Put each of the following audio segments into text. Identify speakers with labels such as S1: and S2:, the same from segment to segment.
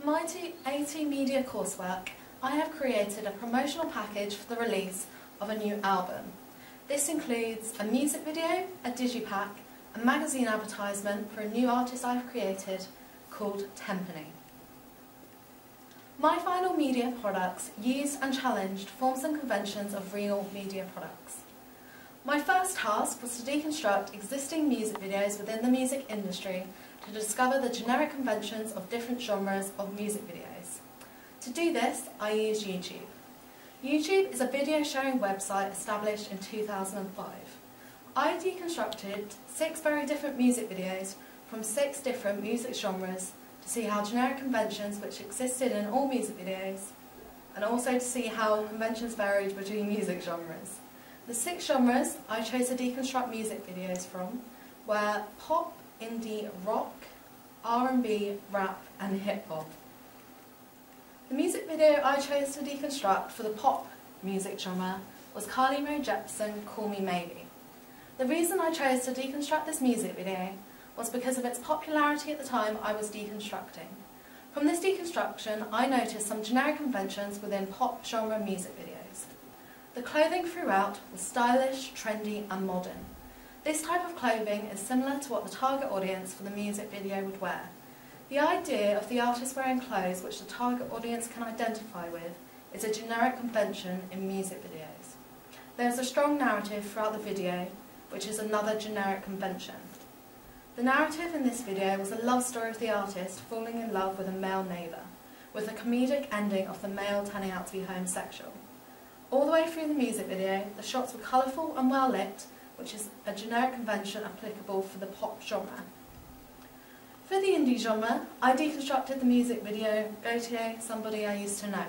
S1: For my AT Media coursework, I have created a promotional package for the release of a new album. This includes a music video, a digipack, a magazine advertisement for a new artist I have created called Tempany. My final media products used and challenged forms and conventions of real media products. My first task was to deconstruct existing music videos within the music industry to discover the generic conventions of different genres of music videos. To do this, I used YouTube. YouTube is a video sharing website established in 2005. I deconstructed 6 very different music videos from 6 different music genres to see how generic conventions which existed in all music videos, and also to see how conventions varied between music genres. The 6 genres I chose to deconstruct music videos from were pop, indie, rock, R&B, rap and hip-hop. The music video I chose to deconstruct for the pop music genre was Carly Rae Jepsen, Call Me Maybe. The reason I chose to deconstruct this music video was because of its popularity at the time I was deconstructing. From this deconstruction, I noticed some generic conventions within pop genre music videos. The clothing throughout was stylish, trendy and modern. This type of clothing is similar to what the target audience for the music video would wear. The idea of the artist wearing clothes which the target audience can identify with is a generic convention in music videos. There is a strong narrative throughout the video, which is another generic convention. The narrative in this video was a love story of the artist falling in love with a male neighbour, with a comedic ending of the male turning out to be homosexual. All the way through the music video, the shots were colourful and well lit, which is a generic convention applicable for the pop genre. For the indie genre, I deconstructed the music video Gautier, Somebody I Used to Know.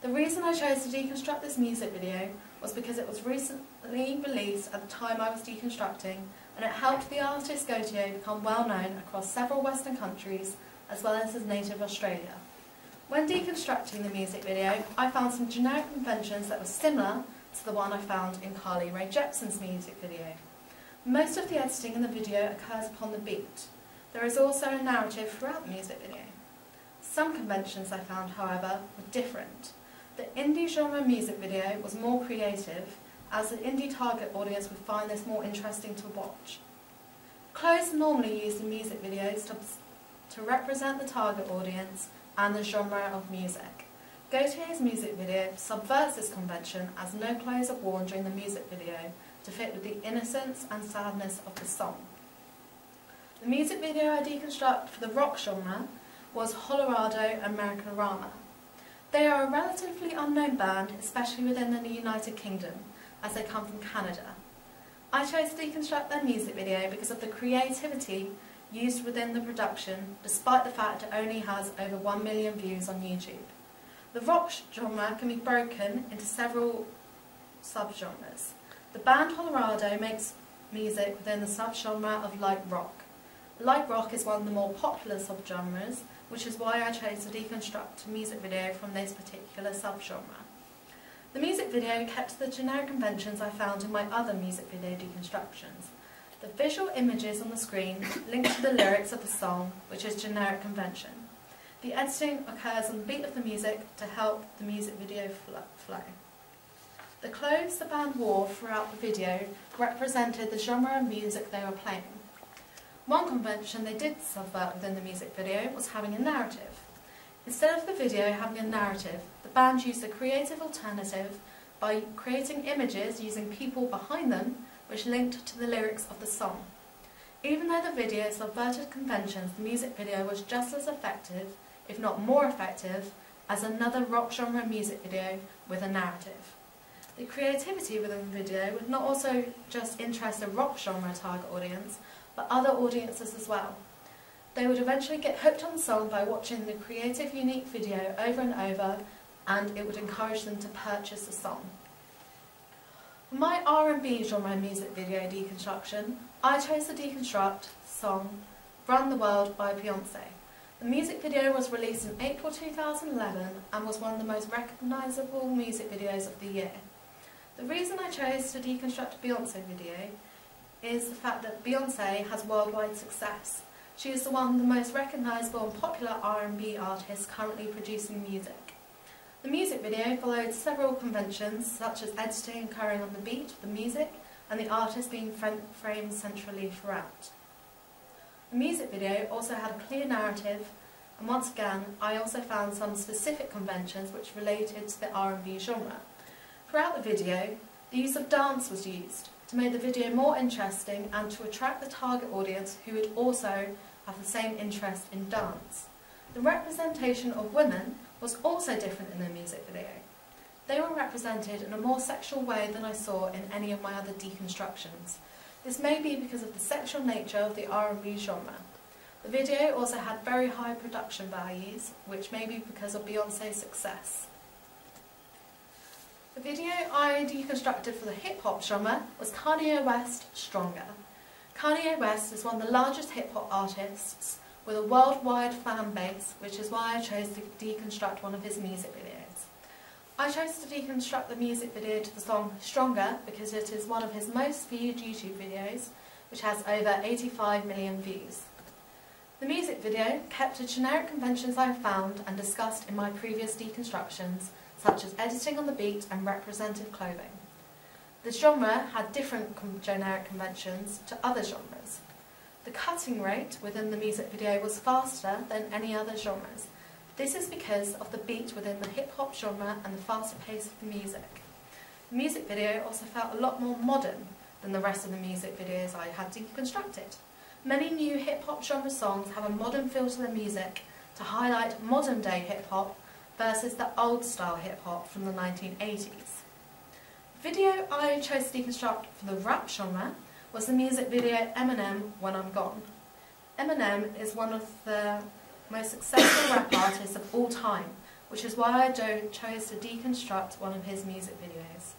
S1: The reason I chose to deconstruct this music video was because it was recently released at the time I was deconstructing, and it helped the artist Gautier become well known across several Western countries as well as his native Australia. When deconstructing the music video, I found some generic conventions that were similar to the one I found in Carly Rae Jepsen's music video. Most of the editing in the video occurs upon the beat. There is also a narrative throughout the music video. Some conventions I found, however, were different. The indie genre music video was more creative, as the indie target audience would find this more interesting to watch. Clothes are normally used in music videos to represent the target audience and the genre of music. Gautier's music video subverts this convention, as no clothes are worn during the music video to fit with the innocence and sadness of the song. The music video I deconstruct for the rock genre was Colorado Americanarama. They are a relatively unknown band, especially within the United Kingdom, as they come from Canada. I chose to deconstruct their music video because of the creativity used within the production, despite the fact it only has over 1 million views on YouTube. The rock genre can be broken into several subgenres. The band Colorado makes music within the subgenre of light rock. Light rock is one of the more popular subgenres, which is why I chose to deconstruct a music video from this particular subgenre. The music video kept the generic conventions I found in my other music video deconstructions. The visual images on the screen link to the lyrics of the song, which is generic convention. The editing occurs on the beat of the music to help the music video flow. The clothes the band wore throughout the video represented the genre of music they were playing. One convention they did subvert within the music video was having a narrative. Instead of the video having a narrative, the band used a creative alternative by creating images using people behind them which linked to the lyrics of the song. Even though the video subverted conventions, the music video was just as effective, if not more effective, as another rock genre music video with a narrative. The creativity within the video would not also just interest a rock genre target audience, but other audiences as well. They would eventually get hooked on the song by watching the creative, unique video over and over, and it would encourage them to purchase the song. For my R&B genre music video deconstruction, I chose to deconstruct the song Run the World by Beyoncé. The music video was released in April 2011 and was one of the most recognisable music videos of the year. The reason I chose to deconstruct a Beyoncé video is the fact that Beyoncé has worldwide success. She is one of the most recognisable and popular R&B artists currently producing music. The music video followed several conventions, such as editing occurring on the beat of the music and the artist being framed centrally throughout. The music video also had a clear narrative, and once again I also found some specific conventions which related to the R&B genre. Throughout the video, the use of dance was used to make the video more interesting and to attract the target audience who would also have the same interest in dance. The representation of women was also different in the music video. They were represented in a more sexual way than I saw in any of my other deconstructions. This may be because of the sexual nature of the R&B genre. The video also had very high production values, which may be because of Beyoncé's success. The video I deconstructed for the hip-hop genre was Kanye West's Stronger. Kanye West is one of the largest hip-hop artists with a worldwide fan base, which is why I chose to deconstruct one of his music videos. I chose to deconstruct the music video to the song Stronger because it is one of his most viewed YouTube videos, which has over 85 million views. The music video kept the generic conventions I have found and discussed in my previous deconstructions, such as editing on the beat and representative clothing. The genre had different generic conventions to other genres. The cutting rate within the music video was faster than any other genres. This is because of the beat within the hip-hop genre and the faster pace of the music. The music video also felt a lot more modern than the rest of the music videos I had deconstructed. Many new hip-hop genre songs have a modern feel to their music to highlight modern-day hip-hop versus the old-style hip-hop from the 1980s. The video I chose to deconstruct for the rap genre was the music video Eminem, When I'm Gone. Eminem is one of the most successful rap artists of all time, which is why I chose to deconstruct one of his music videos.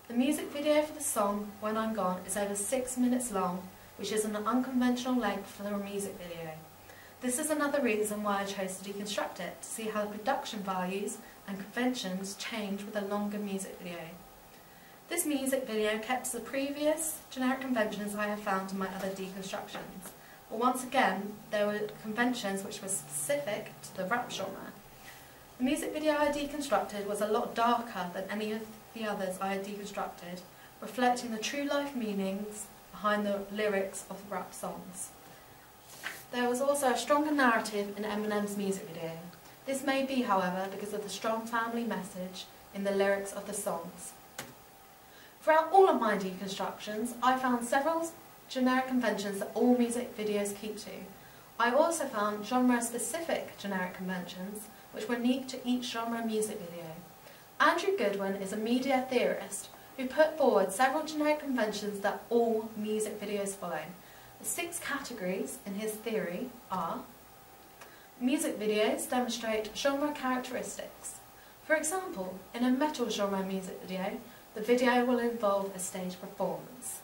S1: The music video for the song When I'm Gone is over 6 minutes long, which is an unconventional length for the music video. This is another reason why I chose to deconstruct it, to see how the production values and conventions change with a longer music video. This music video kept the previous generic conventions I have found in my other deconstructions, but once again there were conventions which were specific to the rap genre. The music video I deconstructed was a lot darker than any of the others I had deconstructed, reflecting the true life meanings behind the lyrics of rap songs. There was also a stronger narrative in Eminem's music video. This may be, however, because of the strong family message in the lyrics of the songs. Throughout all of my deconstructions, I found several generic conventions that all music videos keep to. I also found genre-specific generic conventions, which were unique to each genre music video. Andrew Goodwin is a media theorist who put forward several generic conventions that all music videos follow. The 6 categories in his theory are: music videos demonstrate genre characteristics. For example, in a metal genre music video, the video will involve a stage performance.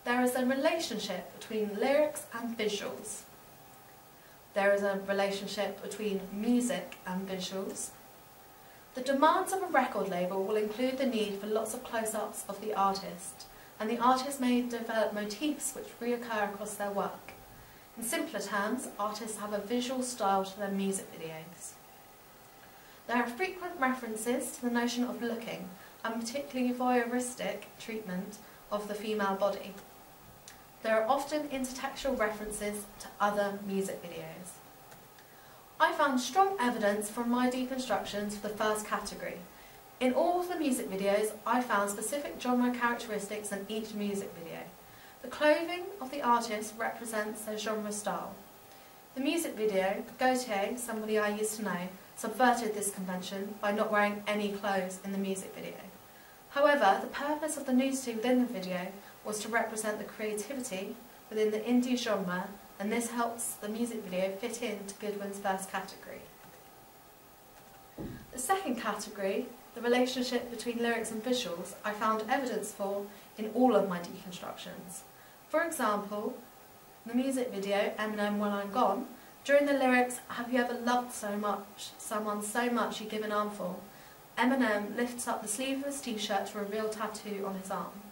S1: There is a relationship between lyrics and visuals. There is a relationship between music and visuals. The demands of a record label will include the need for lots of close-ups of the artist, and the artist may develop motifs which reoccur across their work. In simpler terms, artists have a visual style to their music videos. There are frequent references to the notion of looking, and particularly voyeuristic treatment of the female body. There are often intertextual references to other music videos. I found strong evidence from my deconstructions for the first category. In all of the music videos, I found specific genre characteristics in each music video. The clothing of the artist represents their genre style. The music video, Gautier, somebody I used to know, subverted this convention by not wearing any clothes in the music video. However, the purpose of the nudity within the video was to represent the creativity within the indie genre, and this helps the music video fit into Goodwin's first category. The second category, the relationship between lyrics and visuals, I found evidence for in all of my deconstructions. For example, the music video, Eminem, When I'm Gone, during the lyrics, "Have you ever loved someone so much you give an armful?" Eminem lifts up the sleeve of his t-shirt to reveal a tattoo on his arm.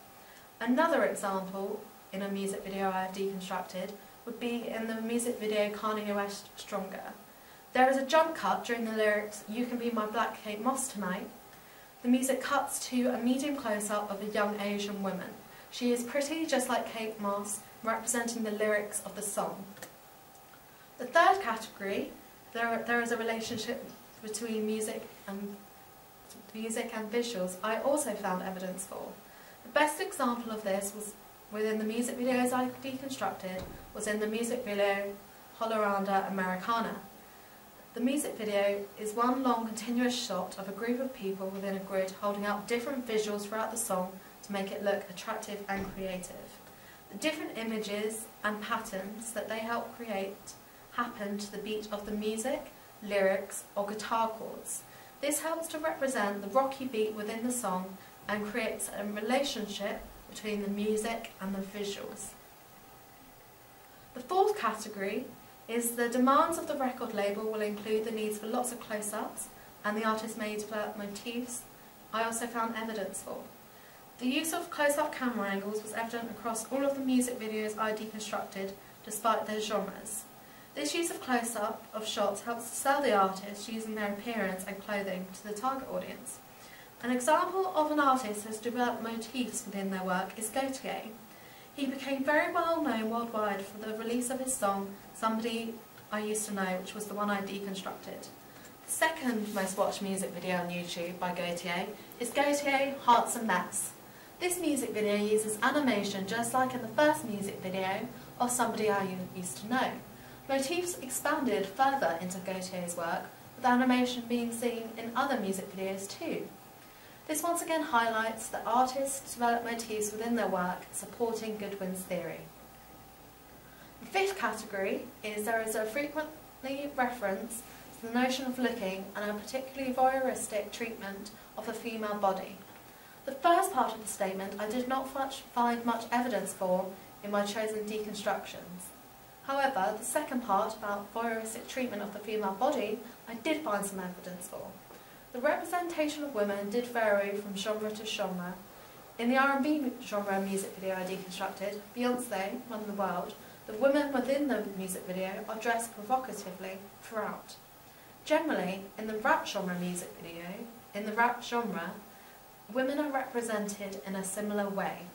S1: Another example in a music video I have deconstructed, would be in the music video Kanye West Stronger. There is a jump cut during the lyrics "You Can Be My Black Kate Moss Tonight." The music cuts to a medium close-up of a young Asian woman. She is pretty, just like Kate Moss, representing the lyrics of the song. The third category, there is a relationship between music and visuals, I also found evidence for. The best example of this was within the music videos I deconstructed was in the music video Holoranda Americana. The music video is one long continuous shot of a group of people within a grid holding up different visuals throughout the song to make it look attractive and creative. The different images and patterns that they help create happen to the beat of the music, lyrics or guitar chords. This helps to represent the rocky beat within the song and creates a relationship between the music and the visuals. The fourth category is the demands of the record label will include the needs for lots of close-ups, and the artist may develop motifs I also found evidence for. The use of close-up camera angles was evident across all of the music videos I deconstructed, despite their genres. This use of close-up of shots helps to sell the artist using their appearance and clothing to the target audience. An example of an artist who has developed motifs within their work is Gautier. He became very well known worldwide for the release of his song Somebody I Used to Know, which was the one I deconstructed. The second most watched music video on YouTube by Gautier is Gautier Hearts a Mess. This music video uses animation just like in the first music video of Somebody I Used to Know. Motifs expanded further into Gautier's work, with animation being seen in other music videos too. This once again highlights that artists develop motifs within their work, supporting Goodwin's theory. The fifth category is there is a frequently reference to the notion of looking and a particularly voyeuristic treatment of the female body. The first part of the statement I did not find much evidence for in my chosen deconstructions. However, the second part about voyeuristic treatment of the female body I did find some evidence for. The representation of women did vary from genre to genre. In the R&B genre music video I deconstructed, Beyoncé, Run the World, the women within the music video are dressed provocatively throughout. Generally, in the rap genre music video, women are represented in a similar way.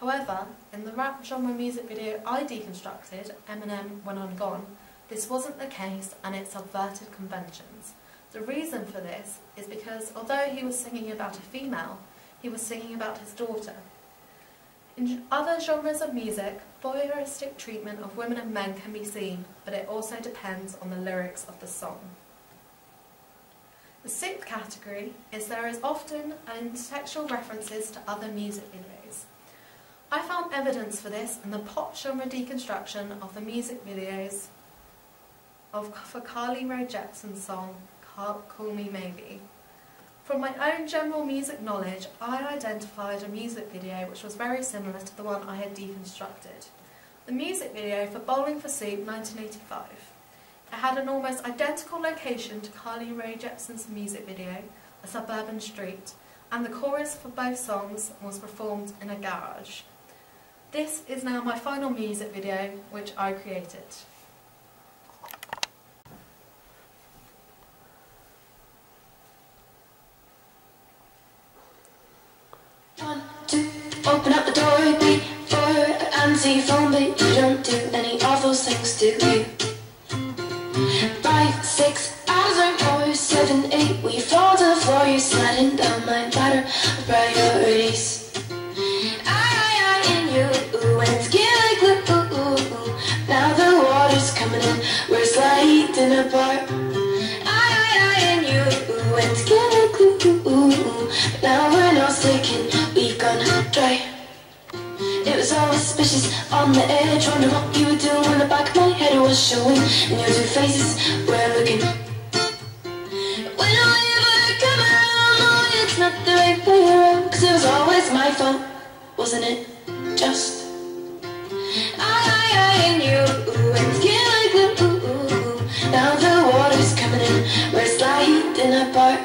S1: However, in the rap genre music video I deconstructed, Eminem When I'm Gone, this wasn't the case and it subverted conventions. The reason for this is because although he was singing about a female, he was singing about his daughter. In other genres of music, voyeuristic treatment of women and men can be seen, but it also depends on the lyrics of the song. The sixth category is there is often intertextual references to other music videos. I found evidence for this in the pop genre deconstruction of the music videos for Carly Rae Jepsen's song Call Me Maybe. From my own general music knowledge, I identified a music video which was very similar to the one I had deconstructed. The music video for Bowling for Soup 1985. It had an almost identical location to Carly Rae Jepsen's music video, a suburban street, and the chorus for both songs was performed in a garage. This is now my final music video which I created.
S2: Open up the door before I answer your phone, but you don't do any of those things, do you? 5, 6 hours or more, 7, 8, when you fall to the floor, you're sliding down my ladder of priorities. I, and you, and it's getting glue. Now the water's coming in, we're sliding apart. I, and you, and it's getting glue. Now we're not sticking, we gonna dry. It was all suspicious on the edge, wondering what you were doing when the back of my head was showing, and your two faces were looking. When I ever come around, no, it's not the right way around, 'cause it was always my fault, wasn't it? Just I and you, and skin like glue. Now the water's coming in, we're sliding apart.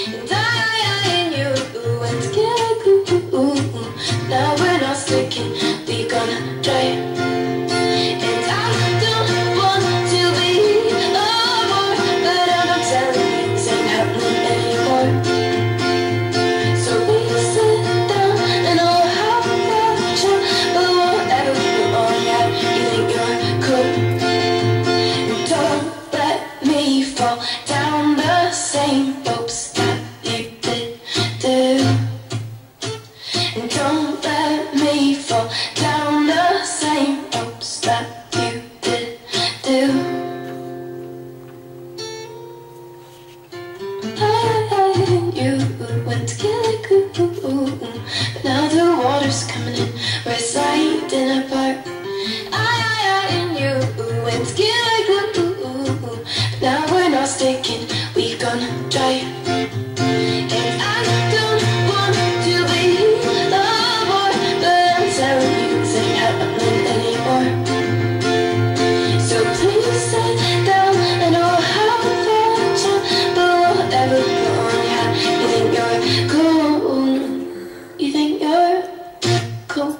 S2: And I and you, and skin like glue. Now we're not sticking, we gonna try. And and skin like glue. But now we're not sticking, we gonna try. And I don't want to be the boy, but I'm telling you, this ain't happening anymore. So please sit down and I'll have a fair chat. But whatever you on, yeah, you think you're cool. You think you're cool.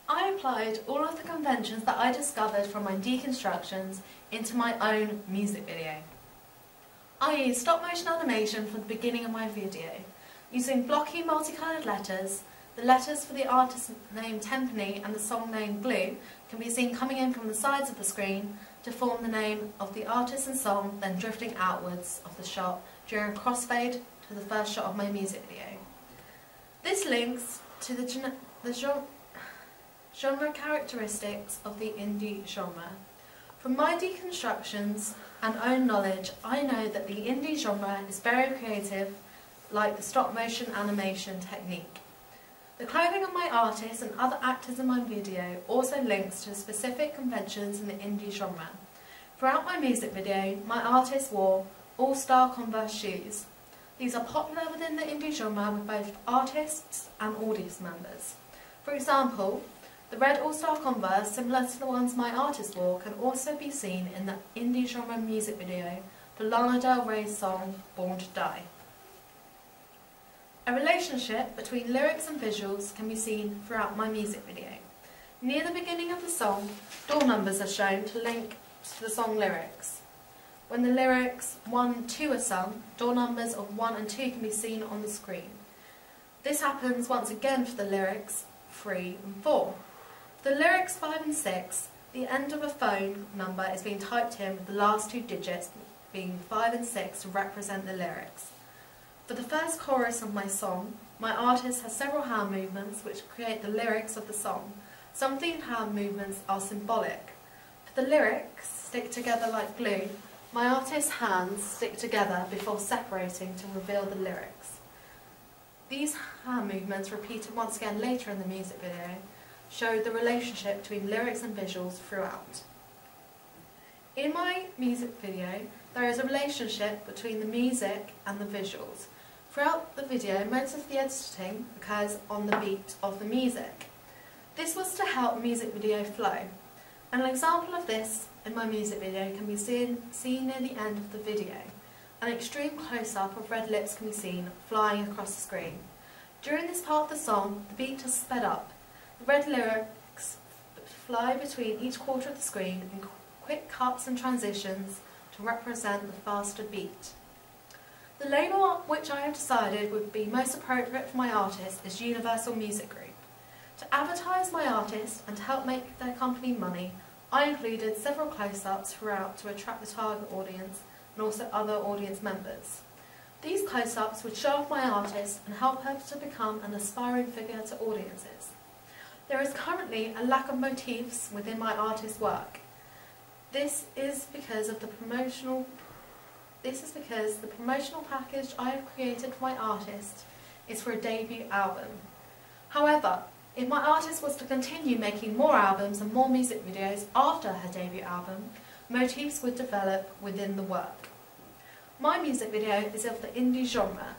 S1: I applied all of the conventions that I discovered from my deconstructions into my own music video. I used stop motion animation for the beginning of my video, using blocky multicoloured letters. The letters for the artist name Tempany and the song name Glue can be seen coming in from the sides of the screen to form the name of the artist and song, then drifting outwards of the shot during a crossfade to the first shot of my music video. This links to the genre characteristics of the indie genre. From my deconstructions and own knowledge, I know that the indie genre is very creative, like the stop motion animation technique. The clothing of my artists and other actors in my video also links to specific conventions in the indie genre. Throughout my music video, my artists wore all-star Converse shoes. These are popular within the indie genre with both artists and audience members. For example, the red all-star Converse, similar to the ones my artist wore, can also be seen in the indie genre music video for Lana Del Rey's song Born to Die. A relationship between lyrics and visuals can be seen throughout my music video. Near the beginning of the song, door numbers are shown to link to the song lyrics. When the lyrics 1 and 2 are sung, door numbers of 1 and 2 can be seen on the screen. This happens once again for the lyrics 3 and 4. For the lyrics 5 and 6, the end of a phone number is being typed in with the last 2 digits being 5 and 6 to represent the lyrics. For the first chorus of my song, my artist has several hand movements which create the lyrics of the song. Some of the hand movements are symbolic. For the lyrics stick together like glue, my artist's hands stick together before separating to reveal the lyrics. These hand movements, repeated once again later in the music video, show the relationship between lyrics and visuals throughout. In my music video, there is a relationship between the music and the visuals. Throughout the video, most of the editing occurs on the beat of the music. This was to help the music video flow. An example of this in my music video can be seen near the end of the video. An extreme close-up of red lips can be seen flying across the screen. During this part of the song, the beat is sped up. The red lyrics fly between each quarter of the screen in quick cuts and transitions to represent the faster beat. The label which I have decided would be most appropriate for my artist is Universal Music Group. To advertise my artist and to help make their company money, I included several close-ups throughout to attract the target audience and also other audience members. These close-ups would show off my artist and help her to become an aspiring figure to audiences. There is currently a lack of motifs within my artist's work. This is because the promotional package I have created for my artist is for a debut album. However, if my artist was to continue making more albums and more music videos after her debut album, motifs would develop within the work. My music video is of the indie genre.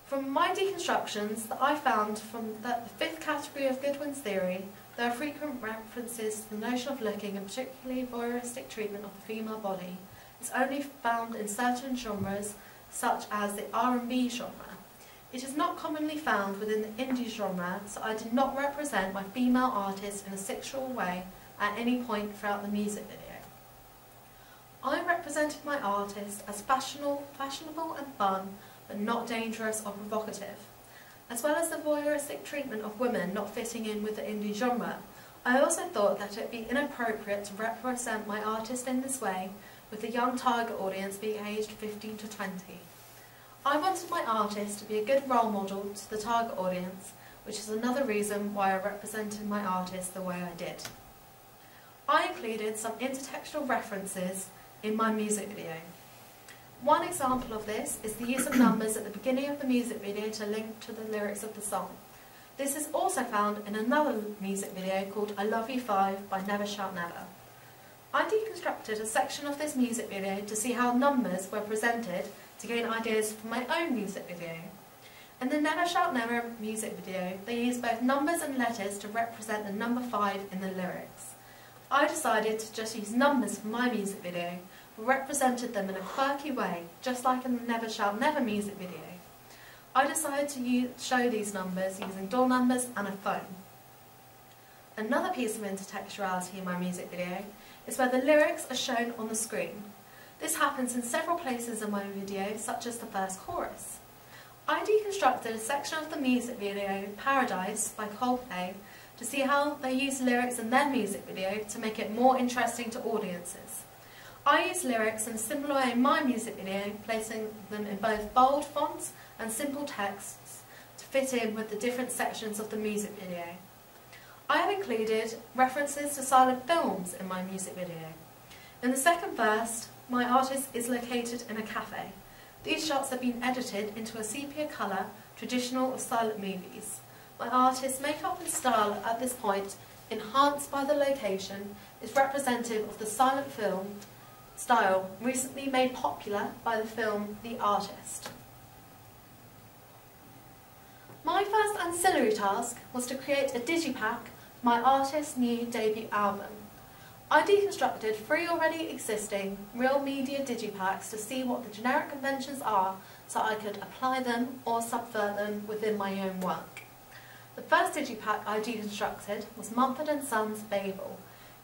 S1: From my deconstructions that I found from the 5th category of Goodwin's theory, there are frequent references to the notion of looking and particularly voyeuristic treatment of the female body. It's only found in certain genres such as the R&B genre. It is not commonly found within the indie genre, so I did not represent my female artist in a sexual way at any point throughout the music video. I represented my artist as fashionable and fun, but not dangerous or provocative. As well as the voyeuristic treatment of women not fitting in with the indie genre, I also thought that it would be inappropriate to represent my artist in this way, with the young target audience being aged 15 to 20. I wanted my artist to be a good role model to the target audience, which is another reason why I represented my artist the way I did. I included some intertextual references in my music video. One example of this is the use of numbers at the beginning of the music video to link to the lyrics of the song. This is also found in another music video called I Love You 5 by Never Shout Never. I deconstructed a section of this music video to see how numbers were presented to gain ideas for my own music video. In the Never Shout Never music video, they use both numbers and letters to represent the number 5 in the lyrics. I decided to just use numbers for my music video, but represented them in a quirky way, just like in the Never Shout Never music video. I decided to show these numbers using door numbers and a phone. Another piece of intertextuality in my music video is where the lyrics are shown on the screen. This happens in several places in my video, such as the first chorus. I deconstructed a section of the music video Paradise by Coldplay to see how they use lyrics in their music video to make it more interesting to audiences. I use lyrics in a similar way in my music video, placing them in both bold fonts and simple texts to fit in with the different sections of the music video. I have included references to silent films in my music video. In the second verse, my artist is located in a cafe. These shots have been edited into a sepia colour, traditional of silent movies. My artist's makeup and style at this point, enhanced by the location, is representative of the silent film style recently made popular by the film The Artist. My first ancillary task was to create a digipack for my artist's new debut album. I deconstructed 3 already existing real media digipacks to see what the generic conventions are so I could apply them or subvert them within my own work. The first digipack I deconstructed was Mumford & Sons Babel.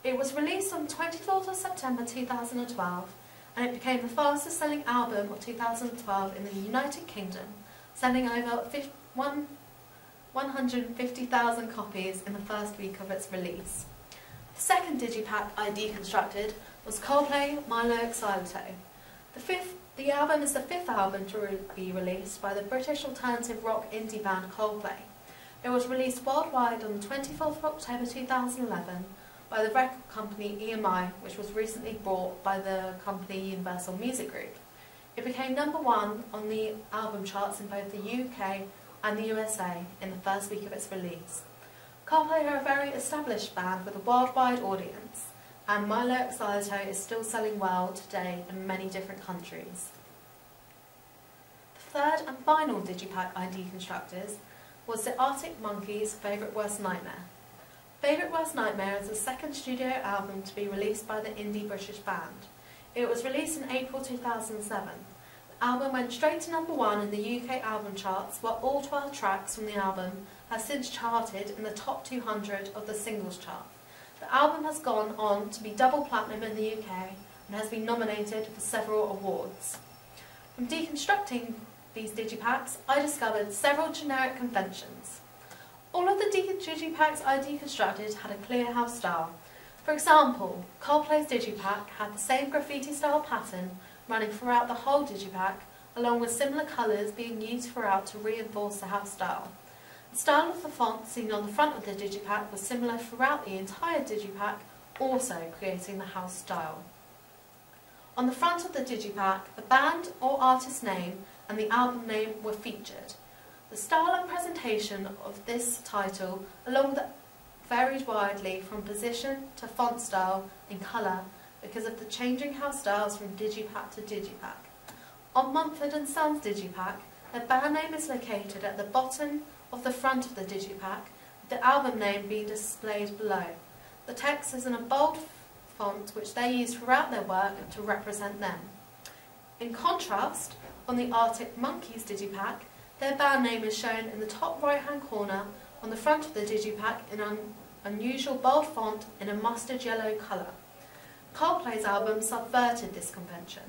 S1: It was released on 24th of September 2012 and it became the fastest selling album of 2012 in the United Kingdom, selling over 150,000 copies in the first week of its release. The second digipack I deconstructed was Coldplay Milo Xyloto. The album is the 5th album to be released by the British alternative rock indie band Coldplay. It was released worldwide on the 24th of October 2011 by the record company EMI, which was recently bought by the company Universal Music Group. It became #1 on the album charts in both the UK and the USA in the first week of its release. Coldplay are a very established band with a worldwide audience, and Milo Xyloto is still selling well today in many different countries. The third and final digipack I deconstructed was the Arctic Monkeys' Favourite Worst Nightmare. Favourite Worst Nightmare is the second studio album to be released by the indie British band. It was released in April 2007. The album went straight to #1 in the UK album charts, while all 12 tracks from the album have since charted in the top 200 of the singles chart. The album has gone on to be double platinum in the UK and has been nominated for several awards. From deconstructing these digipacks, I discovered several generic conventions. All of the digipacks I deconstructed had a clear house style. For example, Coldplay's digipack had the same graffiti style pattern running throughout the whole digipack, along with similar colours being used throughout to reinforce the house style. The style of the font seen on the front of the digipack was similar throughout the entire digipack, also creating the house style. On the front of the digipack, the band or artist name and the album name were featured. The style and presentation of this title, along with varied widely from position to font style and colour because of the changing house styles from digipack to digipack. On Mumford & Sons digipack, their band name is located at the bottom of the front of the digipack, with the album name being displayed below. The text is in a bold font which they use throughout their work to represent them. In contrast, on the Arctic Monkeys digipack, their band name is shown in the top right-hand corner on the front of the digipack in an unusual bold font in a mustard yellow colour. Coldplay's album subverted this convention.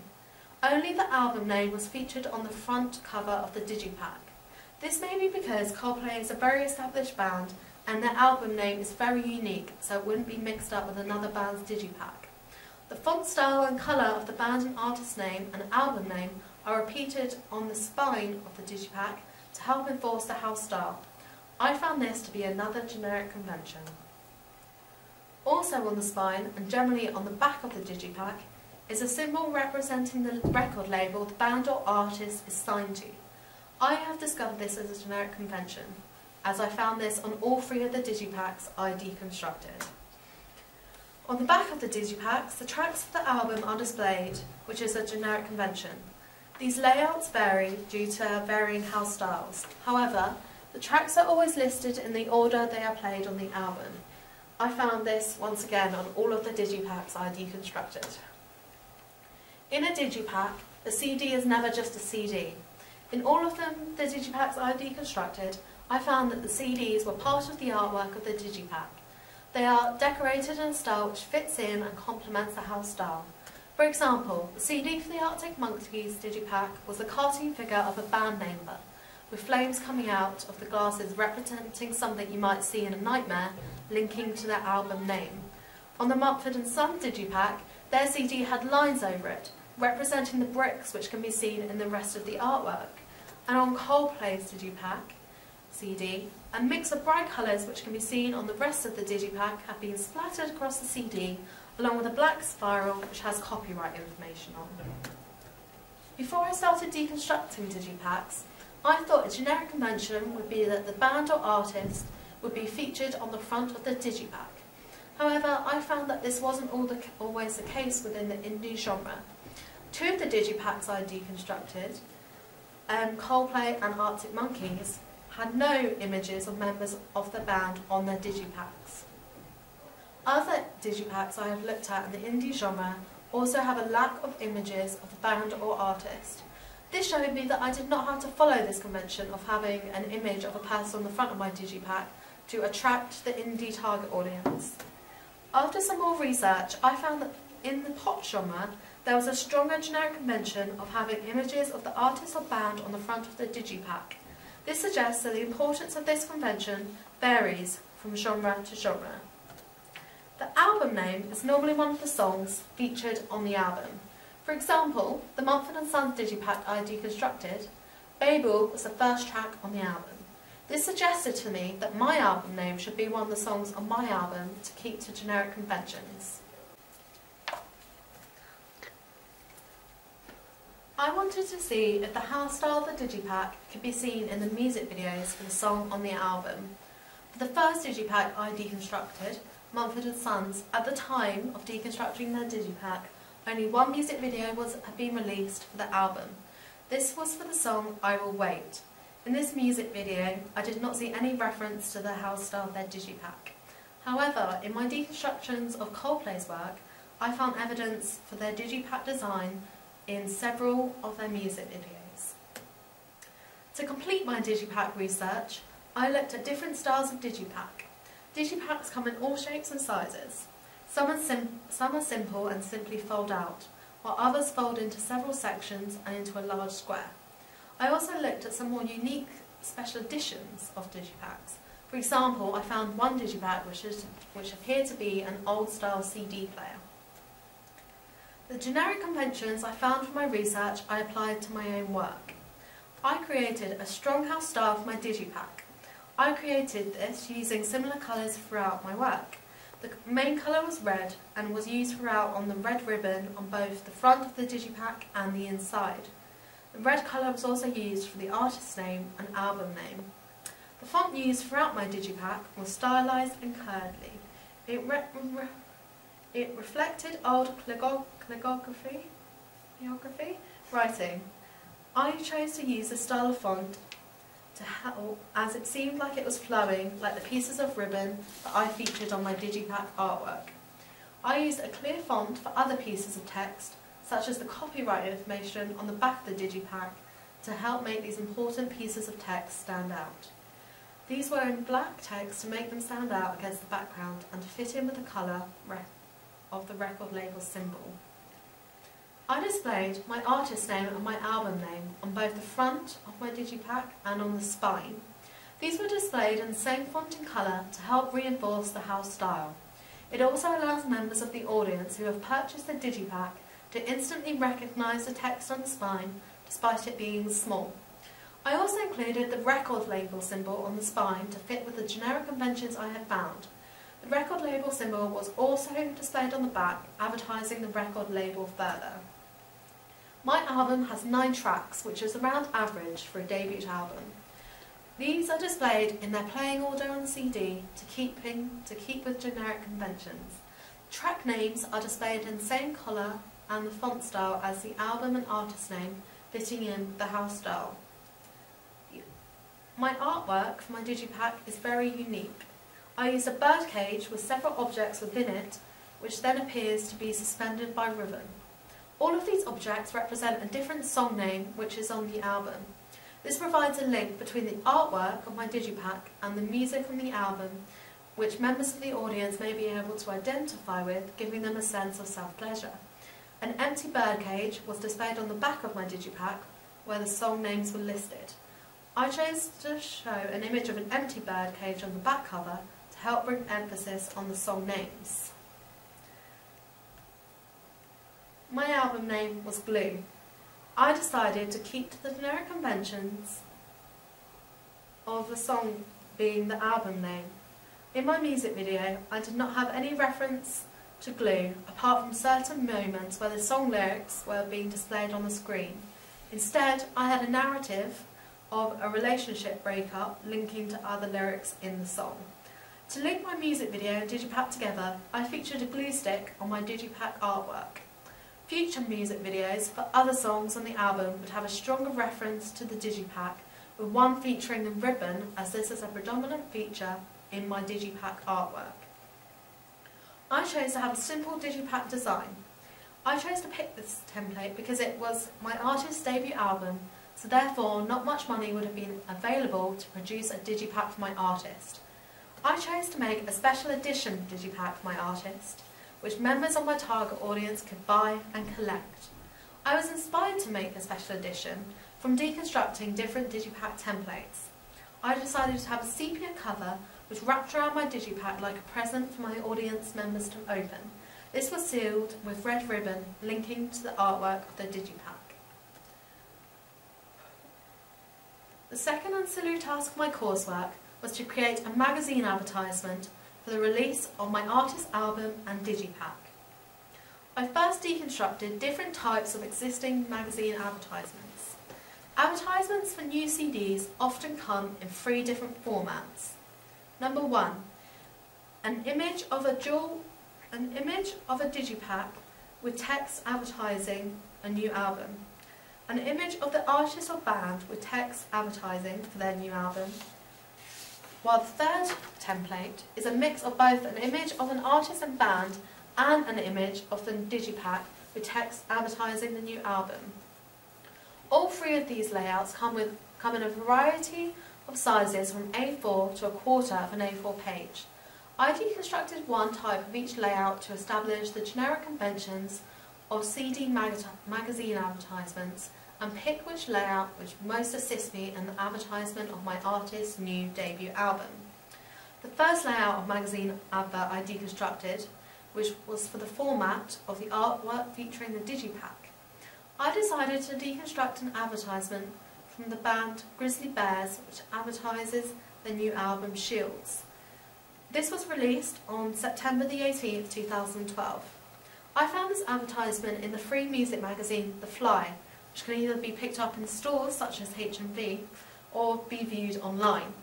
S1: Only the album name was featured on the front cover of the digipack. This may be because Coldplay is a very established band and their album name is very unique, so it wouldn't be mixed up with another band's digipack. The font style and colour of the band and artist name and album name are repeated on the spine of the digipack to help enforce the house style. I found this to be another generic convention. Also on the spine, and generally on the back of the digipack, is a symbol representing the record label the band or artist is signed to. I have discovered this as a generic convention, as I found this on all 3 of the digipacks I deconstructed. On the back of the digipacks, the tracks of the album are displayed, which is a generic convention. These layouts vary due to varying house styles. However, the tracks are always listed in the order they are played on the album. I found this once again on all of the digipacks I deconstructed. In a digipack, a CD is never just a CD. In all of them, the digipacks I deconstructed, I found that the CDs were part of the artwork of the digipack. They are decorated in a style which fits in and complements the house style. For example, the CD for the Arctic Monkeys digipack was a cartoon figure of a band member, with flames coming out of the glasses representing something you might see in a nightmare, linking to their album name. On the Mumford & Sons digipack, their CD had lines over it, representing the bricks which can be seen in the rest of the artwork. And on Coldplay's digipack CD, a mix of bright colours which can be seen on the rest of the digipack have been splattered across the CD, along with a black spiral which has copyright information on. Before I started deconstructing digipacks, I thought a generic convention would be that the band or artist would be featured on the front of the digipack. However, I found that this wasn't always the case within the indie genre. 2 of the digipacks I deconstructed, Coldplay and Arctic Monkeys, had no images of members of the band on their digipacks. Other digipacks I have looked at in the indie genre also have a lack of images of the band or artist. This showed me that I did not have to follow this convention of having an image of a person on the front of my digipack to attract the indie target audience. After some more research, I found that in the pop genre, there was a stronger generic convention of having images of the artist or band on the front of the digipack. This suggests that the importance of this convention varies from genre to genre. The album name is normally one of the songs featured on the album. For example, the Mumford & Sons digipack I deconstructed, Babel was the first track on the album. This suggested to me that my album name should be one of the songs on my album to keep to generic conventions. I wanted to see if the house style of the digipack could be seen in the music videos for the song on the album. For the first digipack I deconstructed, Mumford & Sons, at the time of deconstructing their digipack, only one music video had been released for the album. This was for the song I Will Wait. In this music video, I did not see any reference to the house style of their digipack. However, in my deconstructions of Coldplay's work, I found evidence for their digipack design in several of their music videos. To complete my digipack research, I looked at different styles of digipack. Digipacks come in all shapes and sizes. Some are simple and simply fold out, while others fold into several sections and into a large square. I also looked at some more unique special editions of digipacks. For example, I found one digipack which appeared to be an old-style CD player. The generic conventions I found from my research I applied to my own work. I created a strong house style for my digipack. I created this using similar colours throughout my work. The main colour was red and was used throughout on the red ribbon on both the front of the digipack and the inside. The red colour was also used for the artist's name and album name. The font used throughout my digipack was stylised and curly. It reflected old calligraphy writing. I chose to use this style of font to help, as it seemed like it was flowing like the pieces of ribbon that I featured on my digipack artwork. I used a clear font for other pieces of text, such as the copyright information on the back of the digipack, to help make these important pieces of text stand out. These were in black text to make them stand out against the background and to fit in with the colour of the record label symbol. I displayed my artist name and my album name on both the front of my digipack and on the spine. These were displayed in the same font and colour to help reinforce the house style. It also allows members of the audience who have purchased the digipack to instantly recognise the text on the spine despite it being small. I also included the record label symbol on the spine to fit with the generic conventions I had found. The record label symbol was also displayed on the back, advertising the record label further. My album has 9 tracks, which is around average for a debut album. These are displayed in their playing order on the CD to keep with generic conventions. Track names are displayed in the same colour and the font style as the album and artist name, fitting in with the house style. My artwork for my digipack is very unique. I use a bird cage with several objects within it, which then appears to be suspended by ribbon. All of these objects represent a different song name which is on the album. This provides a link between the artwork of my digipack and the music on the album, which members of the audience may be able to identify with, giving them a sense of self-pleasure. An empty bird cage was displayed on the back of my digipack, where the song names were listed. I chose to show an image of an empty bird cage on the back cover to help bring emphasis on the song names. My album name was Glue. I decided to keep to the generic conventions of the song being the album name. In my music video, I did not have any reference to glue, apart from certain moments where the song lyrics were being displayed on the screen. Instead, I had a narrative of a relationship breakup linking to other lyrics in the song. To link my music video and digipack together, I featured a glue stick on my digipack artwork. Future music videos for other songs on the album would have a stronger reference to the digipack, with one featuring the ribbon, as this is a predominant feature in my digipack artwork. I chose to have a simple digipack design. I chose to pick this template because it was my artist's debut album, so therefore not much money would have been available to produce a digipack for my artist. I chose to make a special edition digipack for my artist, which members of my target audience could buy and collect. I was inspired to make a special edition from deconstructing different digipack templates. I decided to have a sepia cover which wrapped around my digipack like a present for my audience members to open. This was sealed with red ribbon linking to the artwork of the digipack. The second ancillary task of my coursework was to create a magazine advertisement for the release of my artist album and digipack. I first deconstructed different types of existing magazine advertisements. Advertisements for new CDs often come in 3 different formats. Number 1, an image of a digipack with text advertising a new album, an image of the artist or band with text advertising for their new album, while the third template is a mix of both an image of an artist and band and an image of the digipack with text advertising the new album. All 3 of these layouts come in a variety of sizes from A4 to a quarter of an A4 page. I deconstructed one type of each layout to establish the generic conventions of CD magazine advertisements and pick which layout which most assists me in the advertisement of my artist's new debut album. The first layout of magazine advert I deconstructed, which was for the format of the artwork featuring the digipack. I decided to deconstruct an advertisement from the band Grizzly Bears, which advertises their new album Shields. This was released on September the 18th, 2012. I found this advertisement in the free music magazine The Fly, which can either be picked up in stores such as HMV or be viewed online.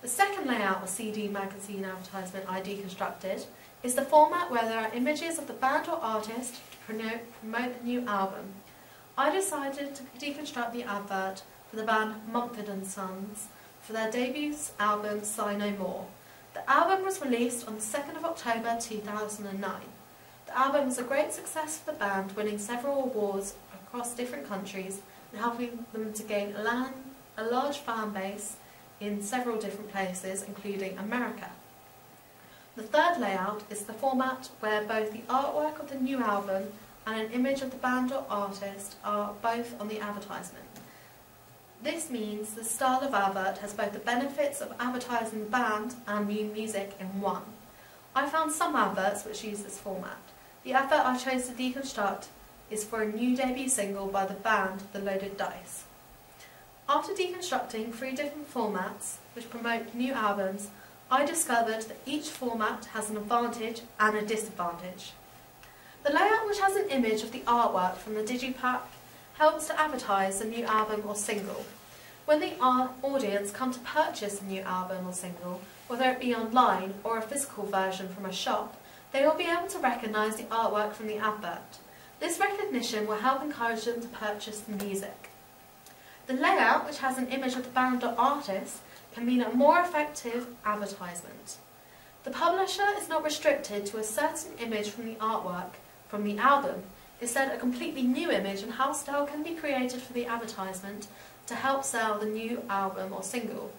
S1: The second layout of CD magazine advertisement I deconstructed is the format where there are images of the band or artist to promote the new album. I decided to deconstruct the advert for the band Mumford & Sons for their debut album Sigh No More. The album was released on the 2nd of October 2009. The album was a great success for the band, winning several awards across different countries and helping them to gain a large fan base in several different places, including America. The third layout is the format where both the artwork of the new album and an image of the band or artist are both on the advertisement. This means the style of advert has both the benefits of advertising the band and new music in one. I found some adverts which use this format. The advert I chose to deconstruct is for a new debut single by the band The Loaded Dice. After deconstructing 3 different formats which promote new albums, I discovered that each format has an advantage and a disadvantage. The layout, which has an image of the artwork from the digipack, helps to advertise a new album or single. When the audience come to purchase a new album or single, whether it be online or a physical version from a shop, they will be able to recognise the artwork from the advert. This recognition will help encourage them to purchase the music. The layout, which has an image of the band or artist, can mean a more effective advertisement. The publisher is not restricted to a certain image from the artwork from the album. Instead, a completely new image and house style can be created for the advertisement to help sell the new album or single.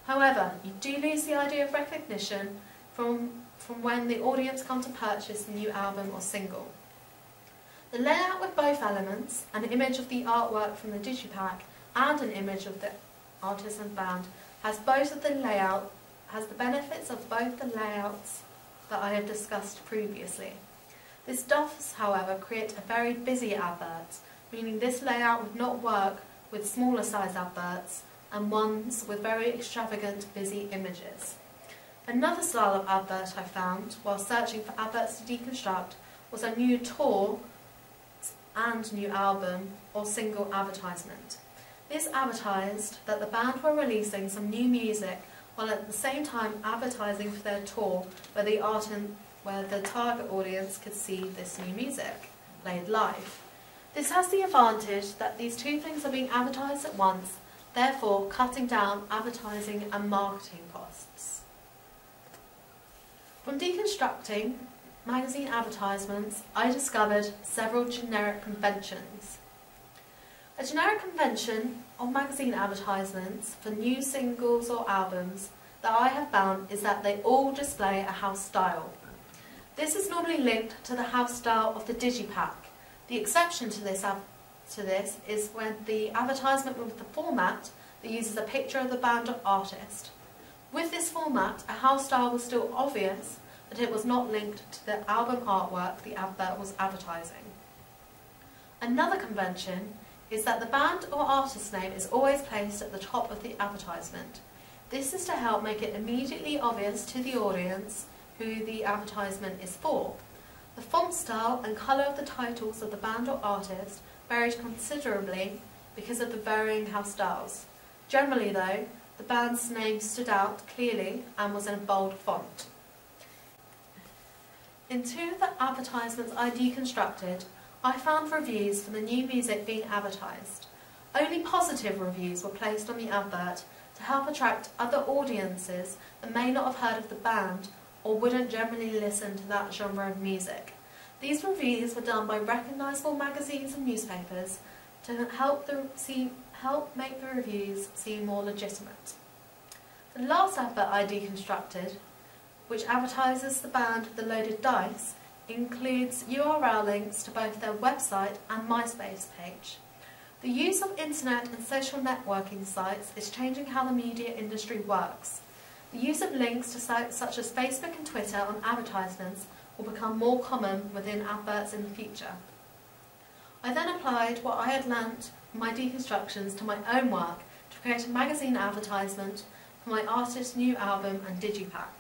S1: However, you do lose the idea of recognition from when the audience come to purchase the new album or single. The layout with both elements, an image of the artwork from the digipack and an image of the artist and band, has the benefits of both the layouts that I have discussed previously. This does, however, create a very busy advert, meaning this layout would not work with smaller size adverts and ones with very extravagant, busy images. Another style of advert I found while searching for adverts to deconstruct was a new tour and new album or single advertisement. This advertised that the band were releasing some new music while at the same time advertising for their tour where the target audience could see this new music played live. This has the advantage that these two things are being advertised at once, therefore cutting down advertising and marketing costs. From deconstructing magazine advertisements, I discovered several generic conventions. A generic convention of magazine advertisements for new singles or albums that I have found is that they all display a house style. This is normally linked to the house style of the digipack. The exception to this is when the advertisement with the format that uses a picture of the band or artist. With this format, a house style was still obvious, but it was not linked to the album artwork the advert was advertising. Another convention is that the band or artist name is always placed at the top of the advertisement. This is to help make it immediately obvious to the audience who the advertisement is for. The font style and colour of the titles of the band or artist varied considerably because of the varying house styles. Generally though, the band's name stood out clearly and was in a bold font. In two of the advertisements I deconstructed, I found reviews for the new music being advertised. Only positive reviews were placed on the advert to help attract other audiences that may not have heard of the band or wouldn't generally listen to that genre of music. These reviews were done by recognisable magazines and newspapers to help make the reviews seem more legitimate. The last advert I deconstructed, which advertises the band The Loaded Dice, includes URL links to both their website and MySpace page. The use of internet and social networking sites is changing how the media industry works. The use of links to sites such as Facebook and Twitter on advertisements will become more common within adverts in the future. I then applied what I had learnt from my deconstructions to my own work to create a magazine advertisement for my artist's new album and digipack.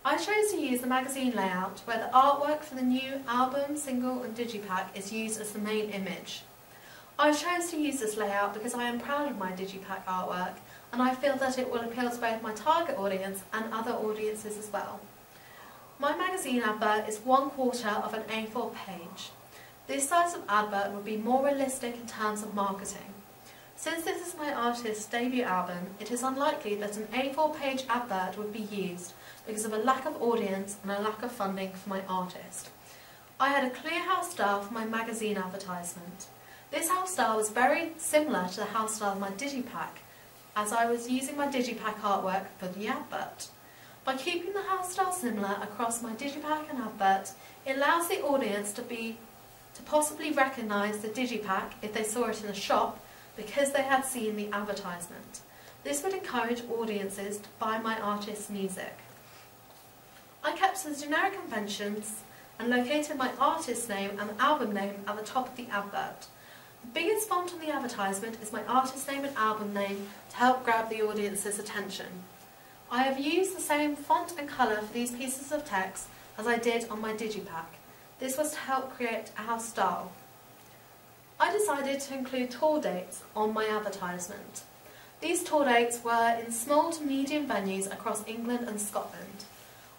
S1: I chose to use the magazine layout where the artwork for the new album, single and digipack is used as the main image. I chose to use this layout because I am proud of my digipack artwork and I feel that it will appeal to both my target audience and other audiences as well. My magazine advert is 1/4 of an A4 page. This size of advert would be more realistic in terms of marketing. Since this is my artist's debut album, it is unlikely that an A4 page advert would be used because of a lack of audience and a lack of funding for my artist. I had a clear house style for my magazine advertisement. This house style was very similar to the house style of my digipack, as I was using my digipack artwork for the advert. By keeping the house style similar across my digipack and advert, it allows the audience to possibly recognise the digipack if they saw it in a shop because they had seen the advertisement. This would encourage audiences to buy my artist's music. I kept the generic conventions and located my artist's name and album name at the top of the advert. The biggest font on the advertisement is my artist's name and album name to help grab the audience's attention. I have used the same font and colour for these pieces of text as I did on my digipack. This was to help create our style. I decided to include tour dates on my advertisement. These tour dates were in small to medium venues across England and Scotland.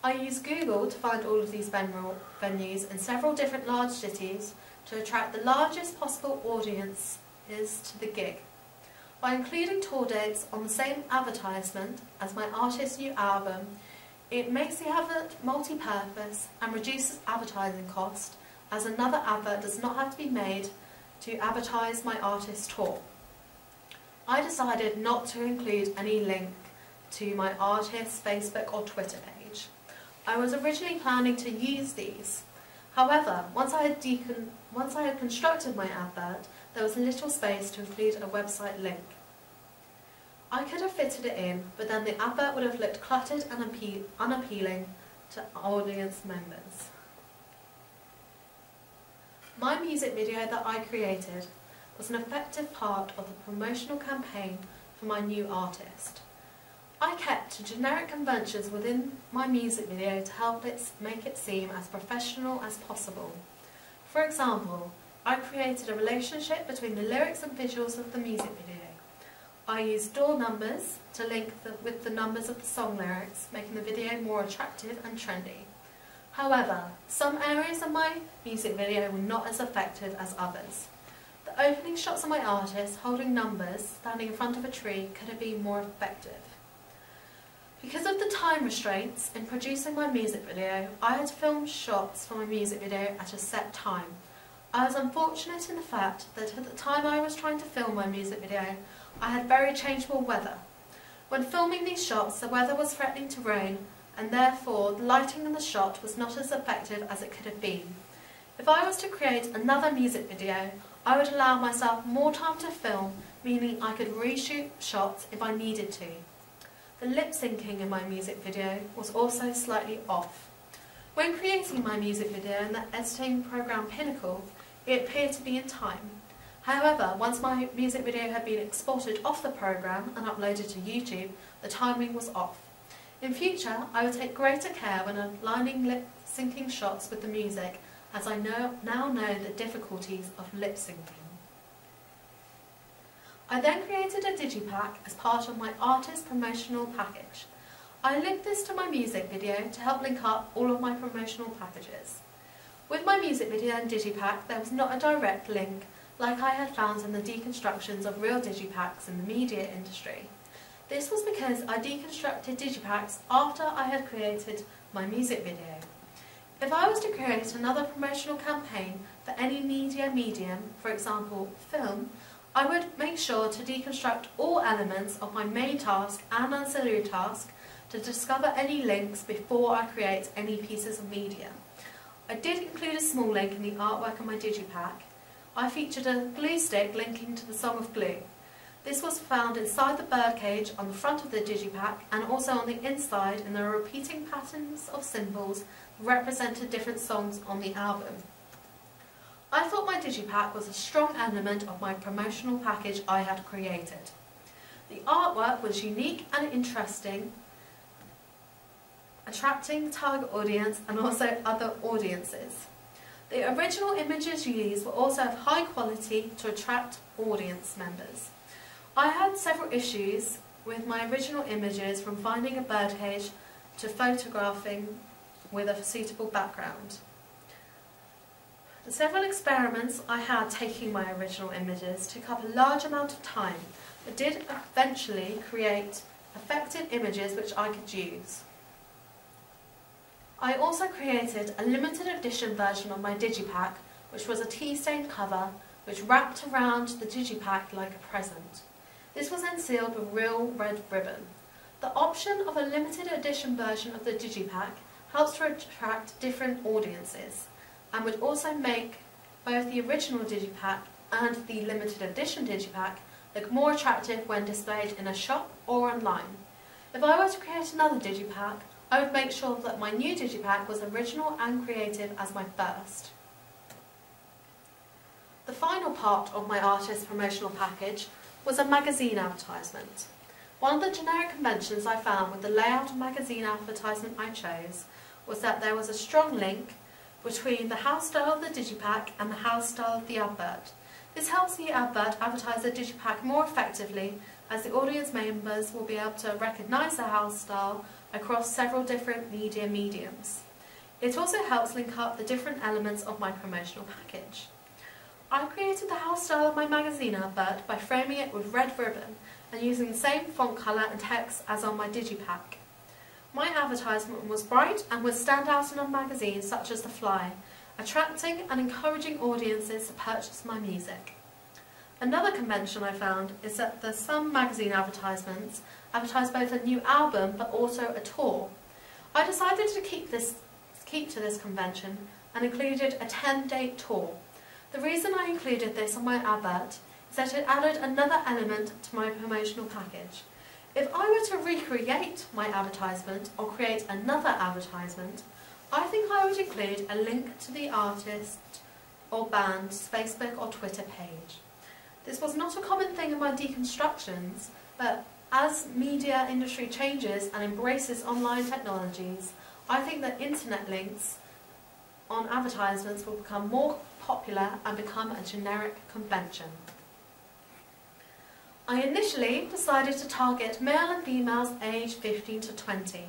S1: I used Google to find all of these venues in several different large cities to attract the largest possible audiences to the gig. By including tour dates on the same advertisement as my artist's new album, it makes the advert multi-purpose and reduces advertising cost, as another advert does not have to be made to advertise my artist's tour. I decided not to include any link to my artist's Facebook or Twitter page. I was originally planning to use these. However, once I had constructed my advert, there was little space to include a website link. I could have fitted it in, but then the advert would have looked cluttered and unappealing to audience members. My music video that I created was an effective part of the promotional campaign for my new artist. I kept to generic conventions within my music video to help make it seem as professional as possible. For example, I created a relationship between the lyrics and visuals of the music video. I used door numbers to link with the numbers of the song lyrics, making the video more attractive and trendy. However, some areas of my music video were not as effective as others. The opening shots of my artist holding numbers standing in front of a tree could have been more effective. Because of the time restraints in producing my music video, I had to film shots for my music video at a set time. I was unfortunate in the fact that at the time I was trying to film my music video, I had very changeable weather. When filming these shots, the weather was threatening to rain, and therefore the lighting in the shot was not as effective as it could have been. If I was to create another music video, I would allow myself more time to film, meaning I could reshoot shots if I needed to. The lip syncing in my music video was also slightly off. When creating my music video in the editing program Pinnacle, it appeared to be in time. However, once my music video had been exported off the program and uploaded to YouTube, the timing was off. In future, I would take greater care when aligning lip syncing shots with the music, as I now know the difficulties of lip syncing. I then created a digipack as part of my artist promotional package. I linked this to my music video to help link up all of my promotional packages. With my music video and digipack, there was not a direct link like I had found in the deconstructions of real digipacks in the media industry. This was because I deconstructed digipacks after I had created my music video. If I was to create another promotional campaign for any media medium, for example film, I would make sure to deconstruct all elements of my main task and ancillary task to discover any links before I create any pieces of media. I did include a small link in the artwork of my digipack. I featured a glue stick linking to the Song of Glue. This was found inside the birdcage on the front of the digipack and also on the inside in the repeating patterns of symbols that represented different songs on the album. I thought my digipack was a strong element of my promotional package I had created. The artwork was unique and interesting, attracting the target audience and also other audiences. The original images used were also of high quality to attract audience members. I had several issues with my original images, from finding a birdcage to photographing with a suitable background. The several experiments I had taking my original images took up a large amount of time, but did eventually create effective images which I could use. I also created a limited edition version of my digipack, which was a tea-stained cover which wrapped around the digipack like a present. This was then sealed with real red ribbon. The option of a limited edition version of the digipack helps to attract different audiences, and would also make both the original digipack and the limited edition digipack look more attractive when displayed in a shop or online. If I were to create another digipack, I would make sure that my new digipack was original and creative as my first. The final part of my artist promotional package was a magazine advertisement. One of the generic conventions I found with the layout of magazine advertisement I chose was that there was a strong link between the house style of the digipack and the house style of the advert. This helps the advert advertise the digipack more effectively, as the audience members will be able to recognise the house style across several different media mediums. It also helps link up the different elements of my promotional package. I created the house style of my magazine advert by framing it with red ribbon and using the same font colour and text as on my digipack. My advertisement was bright and would stand out in a magazine such as The Fly, attracting and encouraging audiences to purchase my music. Another convention I found is that some magazine advertisements advertise both a new album but also a tour. I decided to keep to this convention and included a 10-date tour. The reason I included this on my advert is that it added another element to my promotional package. If I were to recreate my advertisement or create another advertisement, I think I would include a link to the artist or band's Facebook or Twitter page. This was not a common thing in my deconstructions, but as media industry changes and embraces online technologies, I think that internet links on advertisements will become more popular and become a generic convention. I initially decided to target male and females aged 15 to 20.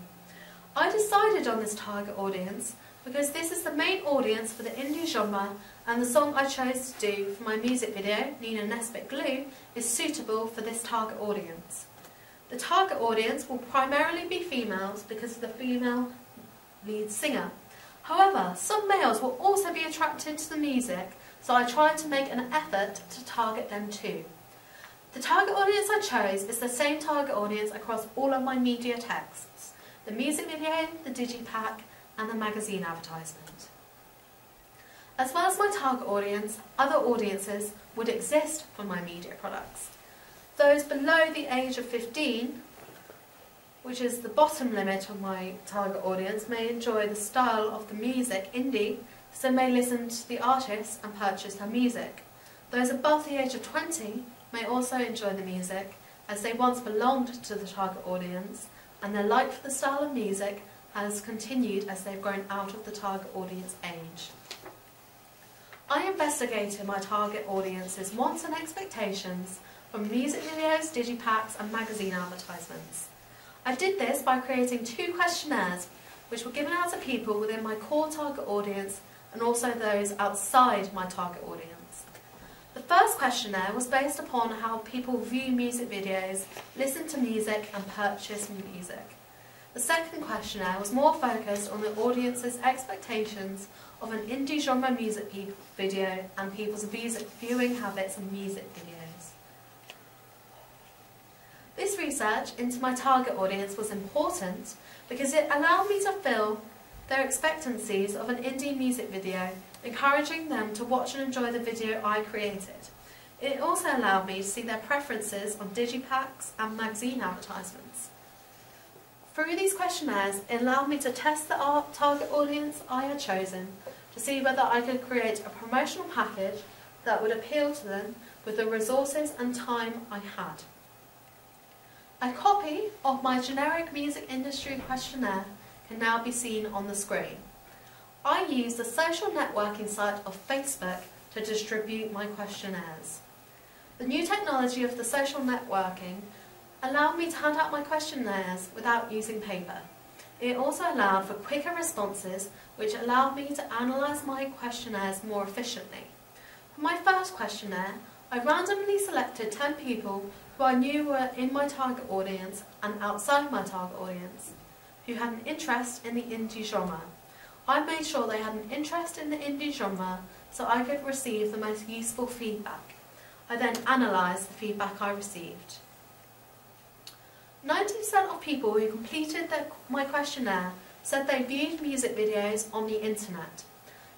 S1: I decided on this target audience because this is the main audience for the indie genre, and the song I chose to do for my music video, Nina Nesbitt Glue, is suitable for this target audience. The target audience will primarily be females because of the female lead singer. However, some males will also be attracted to the music, so I tried to make an effort to target them too. The target audience I chose is the same target audience across all of my media texts: the music video, the digipack, and the magazine advertisement. As well as my target audience, other audiences would exist for my media products. Those below the age of 15, which is the bottom limit of my target audience, may enjoy the style of the music indie, so may listen to the artist and purchase their music. Those above the age of 20 may also enjoy the music, as they once belonged to the target audience, and their like for the style of music has continued as they've grown out of the target audience age. I investigated my target audience's wants and expectations from music videos, digipacks, and magazine advertisements. I did this by creating 2 questionnaires which were given out to people within my core target audience and also those outside my target audience. The first questionnaire was based upon how people view music videos, listen to music, and purchase music. The second questionnaire was more focused on the audience's expectations of an indie genre music video and people's viewing habits of music videos. This research into my target audience was important because it allowed me to fill their expectancies of an indie music video, encouraging them to watch and enjoy the video I created. It also allowed me to see their preferences on digipacks and magazine advertisements. Through these questionnaires, it allowed me to test the target audience I had chosen to see whether I could create a promotional package that would appeal to them with the resources and time I had. A copy of my generic music industry questionnaire can now be seen on the screen. I use the social networking site of Facebook to distribute my questionnaires. The new technology of the social networking allowed me to hand out my questionnaires without using paper. It also allowed for quicker responses, which allowed me to analyse my questionnaires more efficiently. For my first questionnaire, I randomly selected 10 people who I knew were in my target audience and outside my target audience, who had an interest in the indie genre. I made sure they had an interest in the indie genre so I could receive the most useful feedback. I then analysed the feedback I received. 90% of people who completed my questionnaire said they viewed music videos on the internet.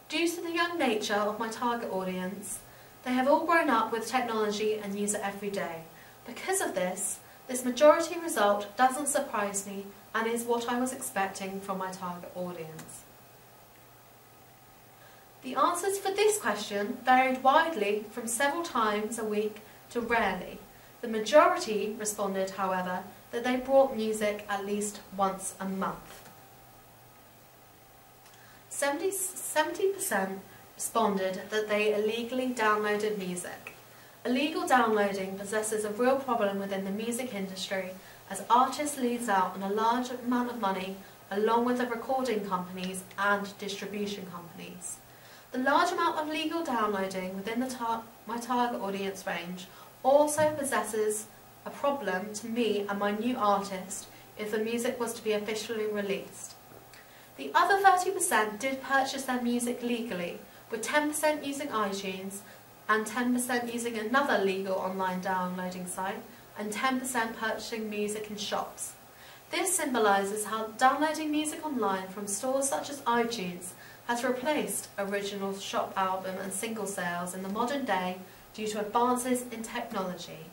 S1: Due to the young nature of my target audience, they have all grown up with technology and use it every day. Because of this majority result doesn't surprise me and is what I was expecting from my target audience. The answers for this question varied widely from several times a week to rarely. The majority responded, however, that they bought music at least once a month. 70% responded that they illegally downloaded music. Illegal downloading possesses a real problem within the music industry, as artists lose out on a large amount of money along with the recording companies and distribution companies. The large amount of legal downloading within my target audience range also possesses a problem to me and my new artist if the music was to be officially released. The other 30% did purchase their music legally, with 10% using iTunes and 10% using another legal online downloading site and 10% purchasing music in shops. This symbolises how downloading music online from stores such as iTunes has replaced original shop album and single sales in the modern day due to advances in technology.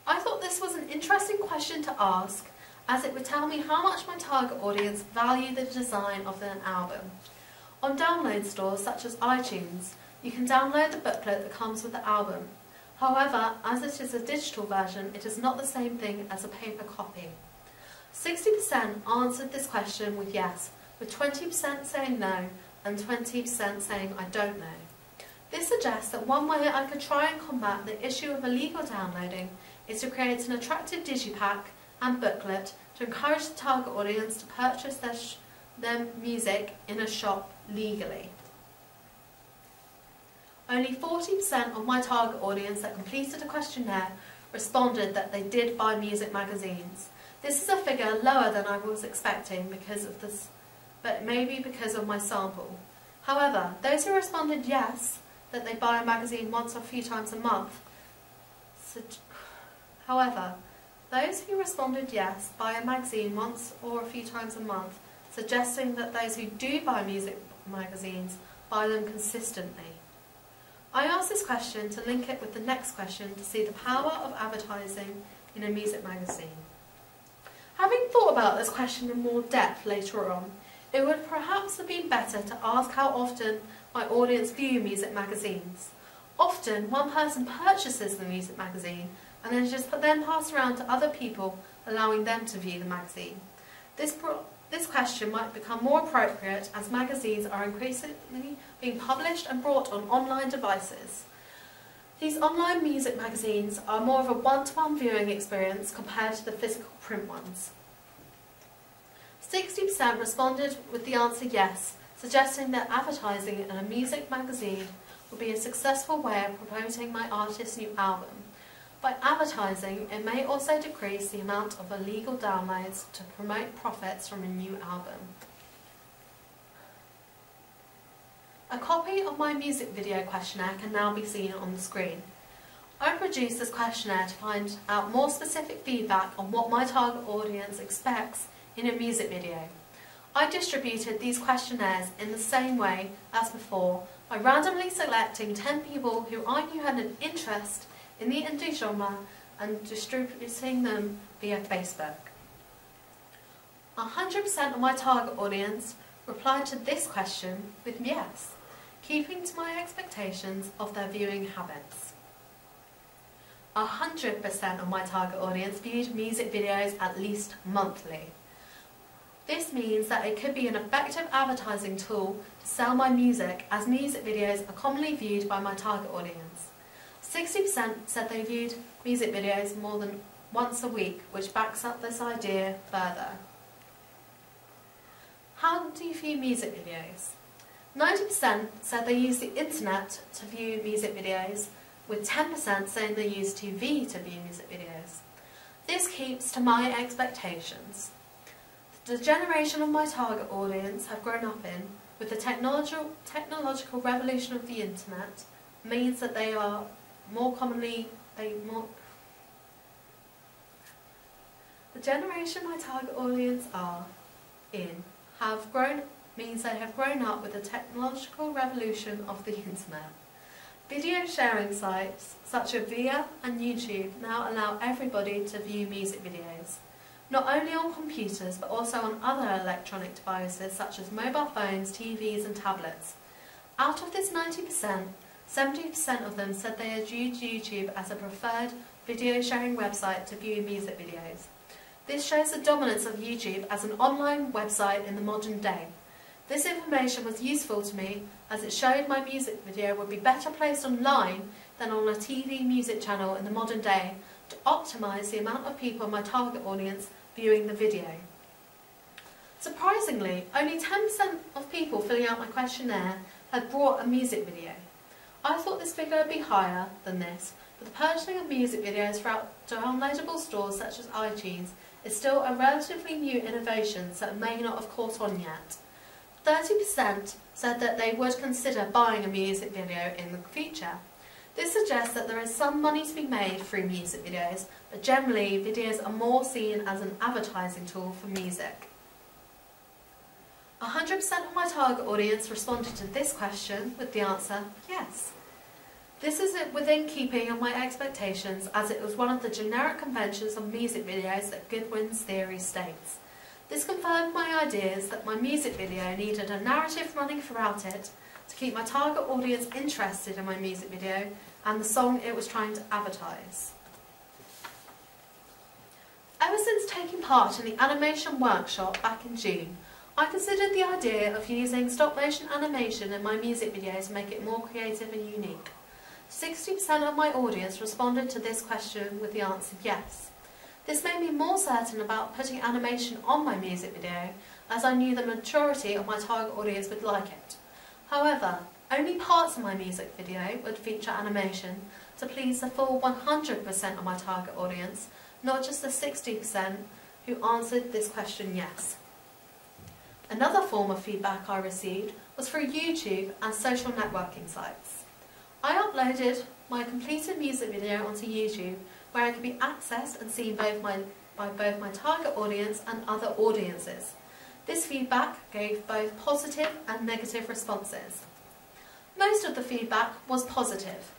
S1: I thought this was an interesting question to ask, as it would tell me how much my target audience value the design of an album. On download stores such as iTunes, you can download the booklet that comes with the album. However, as it is a digital version, it is not the same thing as a paper copy. 60% answered this question with yes, with 20% saying no and 20% saying I don't know. This suggests that one way I could try and combat the issue of illegal downloading is to create an attractive digipack and booklet to encourage the target audience to purchase their music in a shop legally. Only 40% of my target audience that completed a questionnaire responded that they did buy music magazines. This is a figure lower than I was expecting because of this, but maybe because of my sample. However, those who responded yes, that they buy a magazine once or a few times a month, suggesting that those who do buy music magazines buy them consistently. I asked this question to link it with the next question to see the power of advertising in a music magazine. Having thought about this question in more depth later on, it would perhaps have been better to ask how often my audience view music magazines. Often, one person purchases the music magazine and then it is then passed around to other people, allowing them to view the magazine. This question might become more appropriate as magazines are increasingly being published and brought on online devices. These online music magazines are more of a one-to-one viewing experience compared to the physical print ones. 60% responded with the answer yes, suggesting that advertising in a music magazine would be a successful way of promoting my artist's new album. By advertising, it may also decrease the amount of illegal downloads to promote profits from a new album. A copy of my music video questionnaire can now be seen on the screen. I produced this questionnaire to find out more specific feedback on what my target audience expects in a music video. I distributed these questionnaires in the same way as before by randomly selecting 10 people who I knew had an interest in the indie genre and distributing them via Facebook. 100% of my target audience replied to this question with yes, keeping to my expectations of their viewing habits. 100% of my target audience viewed music videos at least monthly. This means that it could be an effective advertising tool to sell my music, as music videos are commonly viewed by my target audience. 60% said they viewed music videos more than once a week, which backs up this idea further. How do you view music videos? 90% said they use the internet to view music videos, with 10% saying they use TV to view music videos. This keeps to my expectations. The generation of my target audience have grown up in, with the technological revolution of the internet, means that they are more commonly, the generation my target audience are in means they have grown up with the technological revolution of the internet. Video sharing sites such as Via and YouTube now allow everybody to view music videos, not only on computers but also on other electronic devices such as mobile phones, TVs and tablets. Out of this 90%, 70% of them said they had used YouTube as a preferred video sharing website to view music videos. This shows the dominance of YouTube as an online website in the modern day. This information was useful to me as it showed my music video would be better placed online than on a TV music channel in the modern day to optimise the amount of people in my target audience viewing the video. Surprisingly, only 10% of people filling out my questionnaire had brought a music video. I thought this figure would be higher than this, but the purchasing of music videos throughout downloadable stores such as iTunes is still a relatively new innovation, so it may not have caught on yet. 30% said that they would consider buying a music video in the future. This suggests that there is some money to be made through music videos, but generally videos are more seen as an advertising tool for music. 100% of my target audience responded to this question with the answer yes. This is within keeping of my expectations, as it was one of the generic conventions of music videos that Goodwin's theory states. This confirmed my ideas that my music video needed a narrative running throughout it to keep my target audience interested in my music video and the song it was trying to advertise. Ever since taking part in the animation workshop back in June, I considered the idea of using stop-motion animation in my music videos to make it more creative and unique. 60% of my audience responded to this question with the answer yes. This made me more certain about putting animation on my music video, as I knew the majority of my target audience would like it. However, only parts of my music video would feature animation to please the full 100% of my target audience, not just the 60% who answered this question yes. Another form of feedback I received was through YouTube and social networking sites. I uploaded my completed music video onto YouTube, where it could be accessed and seen by both my target audience and other audiences. This feedback gave both positive and negative responses. Most of the feedback was positive.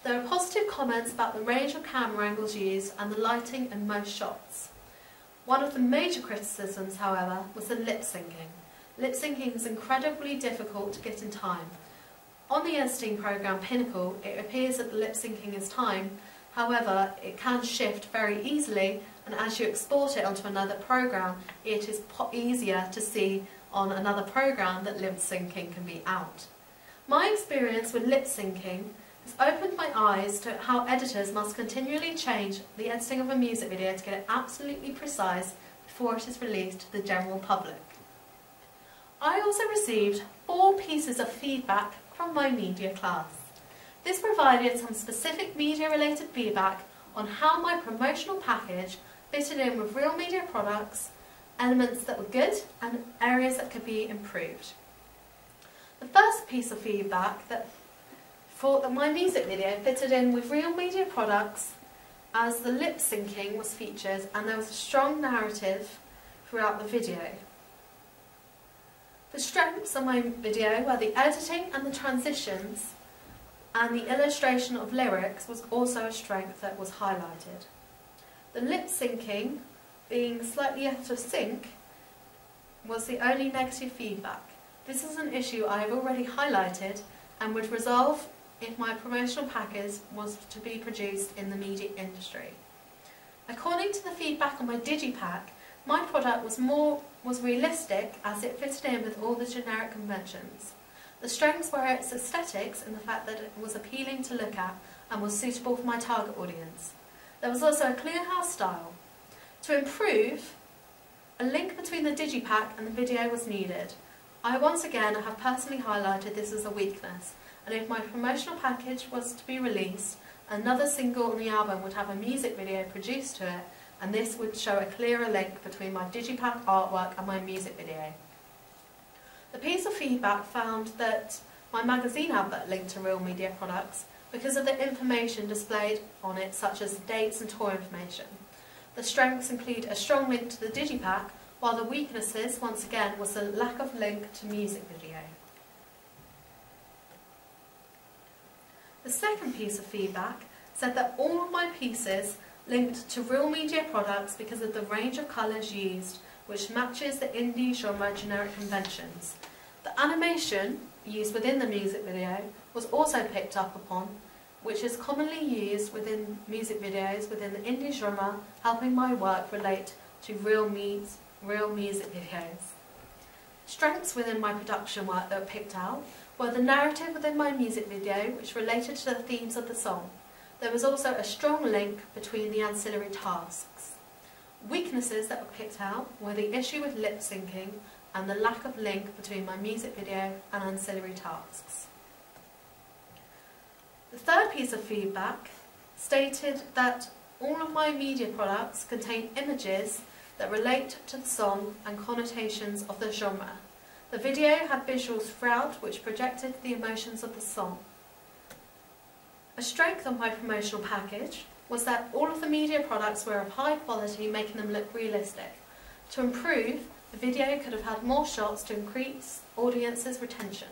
S1: There were positive comments about the range of camera angles used and the lighting in most shots. One of the major criticisms, however, was the lip syncing. Lip syncing is incredibly difficult to get in time. On the editing program Pinnacle, it appears that the lip syncing is timed. However, it can shift very easily, and as you export it onto another program, it is easier to see on another program that lip syncing can be out. My experience with lip syncing has opened my eyes to how editors must continually change the editing of a music video to get it absolutely precise before it is released to the general public. I also received 4 pieces of feedback from my media class. This provided some specific media-related feedback on how my promotional package fitted in with real media products, elements that were good and areas that could be improved. The first piece of feedback thought that my music video fitted in with real media products, as the lip syncing was featured and there was a strong narrative throughout the video. The strengths of my video were the editing and the transitions, and the illustration of lyrics was also a strength that was highlighted. The lip syncing, being slightly out of sync, was the only negative feedback. This is an issue I have already highlighted and would resolve if my promotional package was to be produced in the media industry. According to the feedback on my digipack, my product was realistic, as it fitted in with all the generic conventions. The strengths were its aesthetics and the fact that it was appealing to look at and was suitable for my target audience. There was also a clear house style. To improve, a link between the digipack and the video was needed. I once again have personally highlighted this as a weakness, and if my promotional package was to be released, another single on the album would have a music video produced to it, and this would show a clearer link between my digipack artwork and my music video. The piece of feedback found that my magazine advert linked to real media products because of the information displayed on it, such as dates and tour information. The strengths include a strong link to the digipack, while the weaknesses, once again, was the lack of link to music video. The second piece of feedback said that all of my pieces linked to real media products because of the range of colours used, which matches the indie genre generic conventions. The animation used within the music video was also picked up upon, which is commonly used within music videos within the indie genre, helping my work relate to real music videos. Strengths within my production work that were picked out were the narrative within my music video, which related to the themes of the song. There was also a strong link between the ancillary tasks. Weaknesses that were picked out were the issue with lip syncing and the lack of link between my music video and ancillary tasks. The third piece of feedback stated that all of my media products contain images that relate to the song and connotations of the genre. The video had visuals throughout which projected the emotions of the song. A strength of my promotional package was that all of the media products were of high quality, making them look realistic. To improve, the video could have had more shots to increase audiences' retention.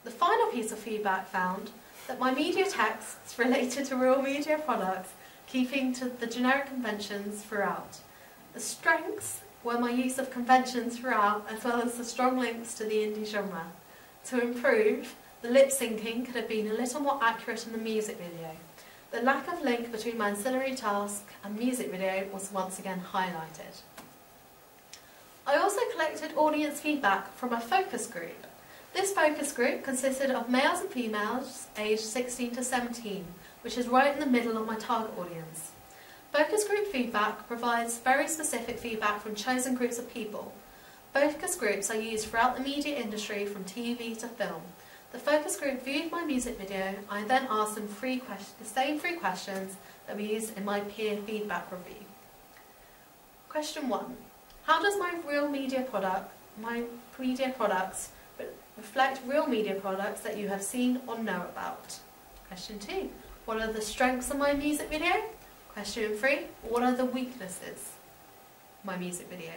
S1: The final piece of feedback found that my media texts related to real media products, keeping to the generic conventions throughout. The strengths were my use of conventions throughout, as well as the strong links to the indie genre. To improve, the lip syncing could have been a little more accurate in the music video. The lack of link between my ancillary task and music video was once again highlighted. I also collected audience feedback from a focus group. This focus group consisted of males and females aged 16 to 17, which is right in the middle of my target audience. Focus group feedback provides very specific feedback from chosen groups of people. Focus groups are used throughout the media industry from TV to film. The focus group viewed my music video. I then asked them the same three questions that were used in my peer feedback review. Question 1. How does my media products reflect real media products that you have seen or know about? Question 2. What are the strengths of my music video? Question 3. What are the weaknesses of my music video?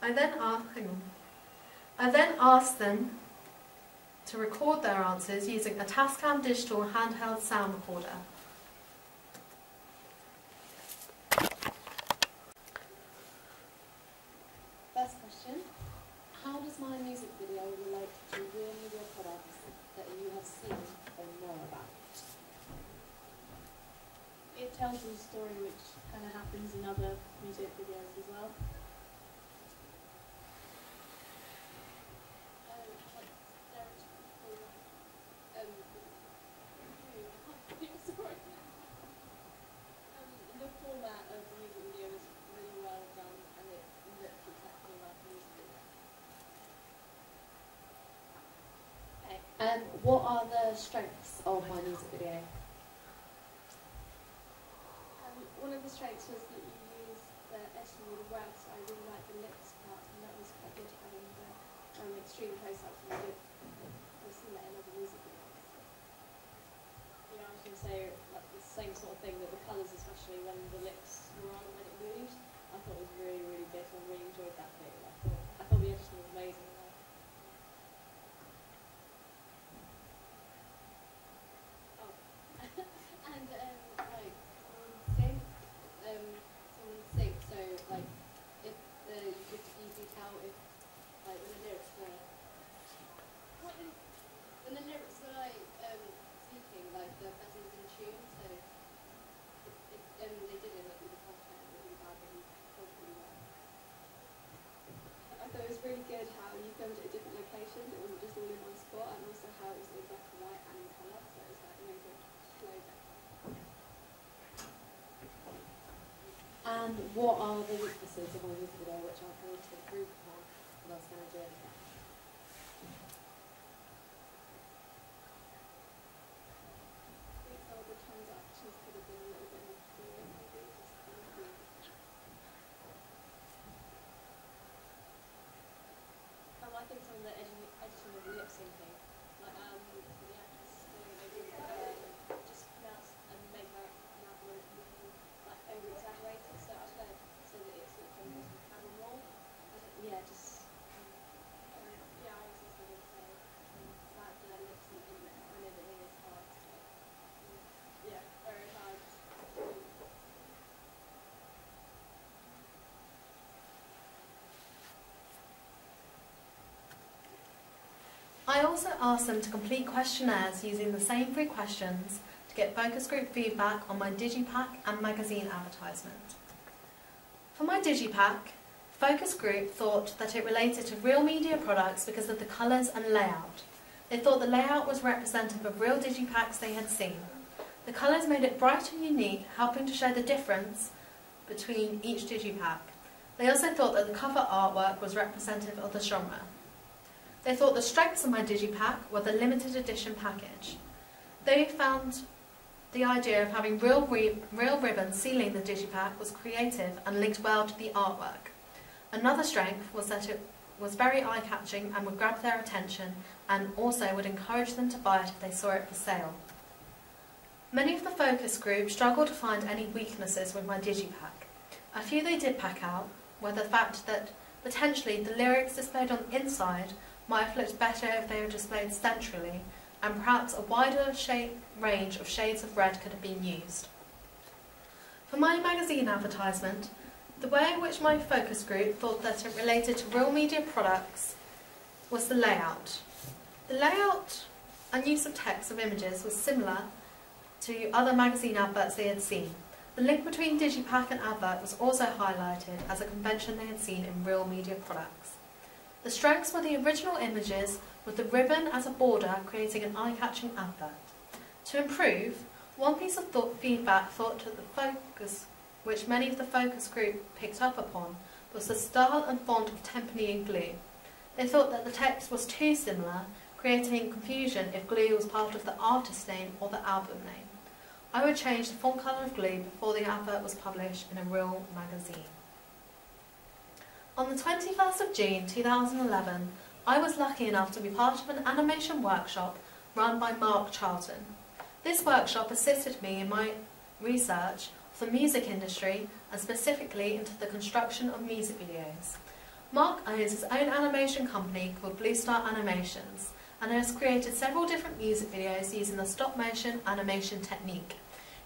S1: I then asked them to record their answers using a Tascam digital handheld sound recorder. First question. How does my music video relate to real media products that you have seen or know about?
S3: It tells a story which kind of happens in other music videos as well.
S4: The format of the music video is really well done and it looks exactly like a music video.
S1: Okay. And what are the strengths of my music video?
S3: One of the strengths was that you used the editing really well, so I really liked the lips part, and that was quite good having the extreme close-ups and good. I've seen that in other music videos.
S4: Yeah, I was going to say like the same sort of thing, that the colours, especially when the lips were on and when it moved, I thought it was really, really good. I really enjoyed that bit. I thought the editing was amazing. Oh, and like someone sync, so like if you can tell if like when the lyrics were speaking, like the person was in tune, so they did it like with the content really bad, but he told pretty well. I thought it was really good how you filmed it at different locations, it wasn't just all in one spot, and also how it was in black and white and in colour, so it was like amazing flow there.
S1: And what are the weaknesses of my music video which I'm going to improve upon and I was going to do it again?
S3: The transactions could have been a little bit more fluid, maybe just
S4: I think some of the editing of lip syncing, like the actress just pronounce and make her mouth really like over exaggerated, so I don't know, so that it sort of comes with camera more. Yeah, just
S1: I also asked them to complete questionnaires using the same 3 questions to get focus group feedback on my digipack and magazine advertisement. For my digipack, focus group thought that it related to real media products because of the colours and layout. They thought the layout was representative of real digipacks they had seen. The colours made it bright and unique, helping to show the difference between each digipack. They also thought that the cover artwork was representative of the genre. They thought the strengths of my digipack were the limited edition package. They found the idea of having real ribbons sealing the digipack was creative and linked well to the artwork. Another strength was that it was very eye-catching and would grab their attention, and also would encourage them to buy it if they saw it for sale. Many of the focus group struggled to find any weaknesses with my digipack. A few they did pack out were the fact that potentially the lyrics displayed on the inside might have looked better if they were displayed centrally, and perhaps a wider range of shades of red could have been used. For my magazine advertisement, the way in which my focus group thought that it related to real media products was the layout. The layout and use of text of images was similar to other magazine adverts they had seen. The link between digipack and advert was also highlighted as a convention they had seen in real media products. The strengths were the original images with the ribbon as a border creating an eye-catching advert. To improve, one piece of feedback thought that the focus, which many of the focus group picked up upon, was the style and font of Tempany and Glue. They thought that the text was too similar, creating confusion if Glue was part of the artist name or the album name. I would change the font colour of Glue before the advert was published in a real magazine. On the 21st of June 2011, I was lucky enough to be part of an animation workshop run by Mark Charlton. This workshop assisted me in my research of the music industry and specifically into the construction of music videos. Mark owns his own animation company called Blue Star Animations and has created several different music videos using the stop-motion animation technique.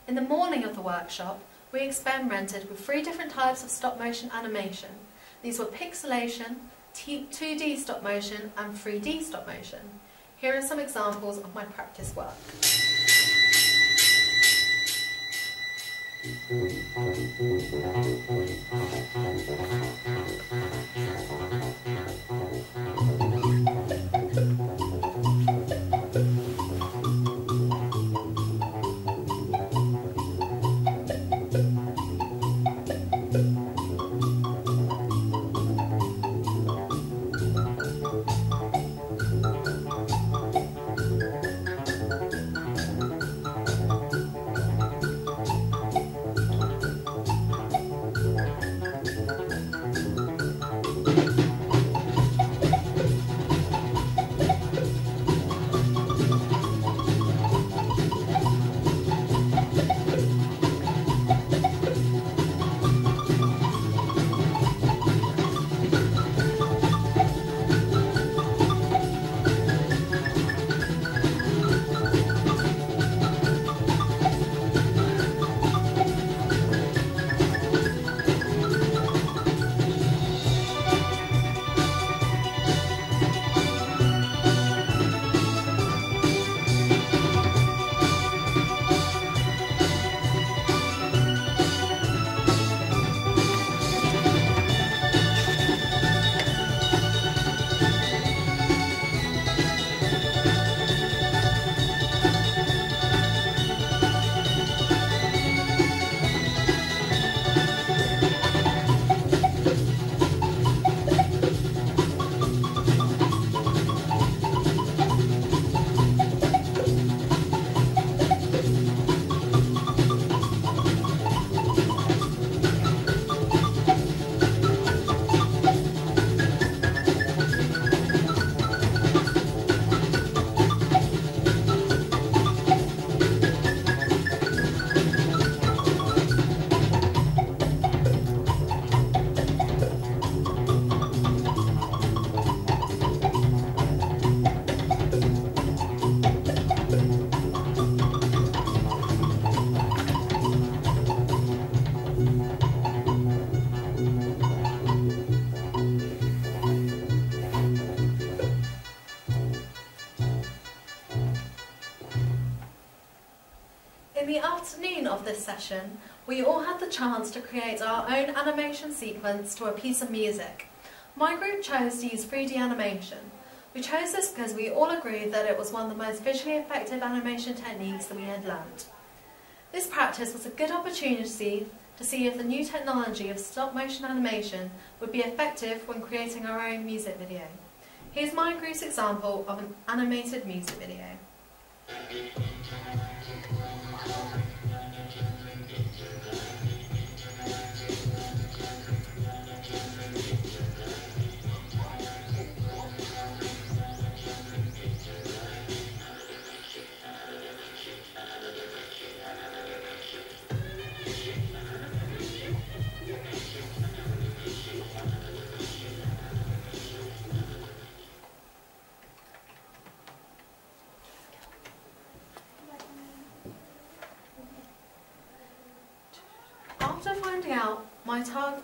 S1: In the morning of the workshop, we experimented with 3 different types of stop-motion animation. These were pixelation, 2D stop-motion and 3D stop-motion. Here are some examples of my practice work. afternoon of this session, we all had the chance to create our own animation sequence to a piece of music. My group chose to use 3D animation. We chose this because we all agreed that it was one of the most visually effective animation techniques that we had learned. This practice was a good opportunity to see if the new technology of stop-motion animation would be effective when creating our own music video. Here's my group's example of an animated music video. After finding out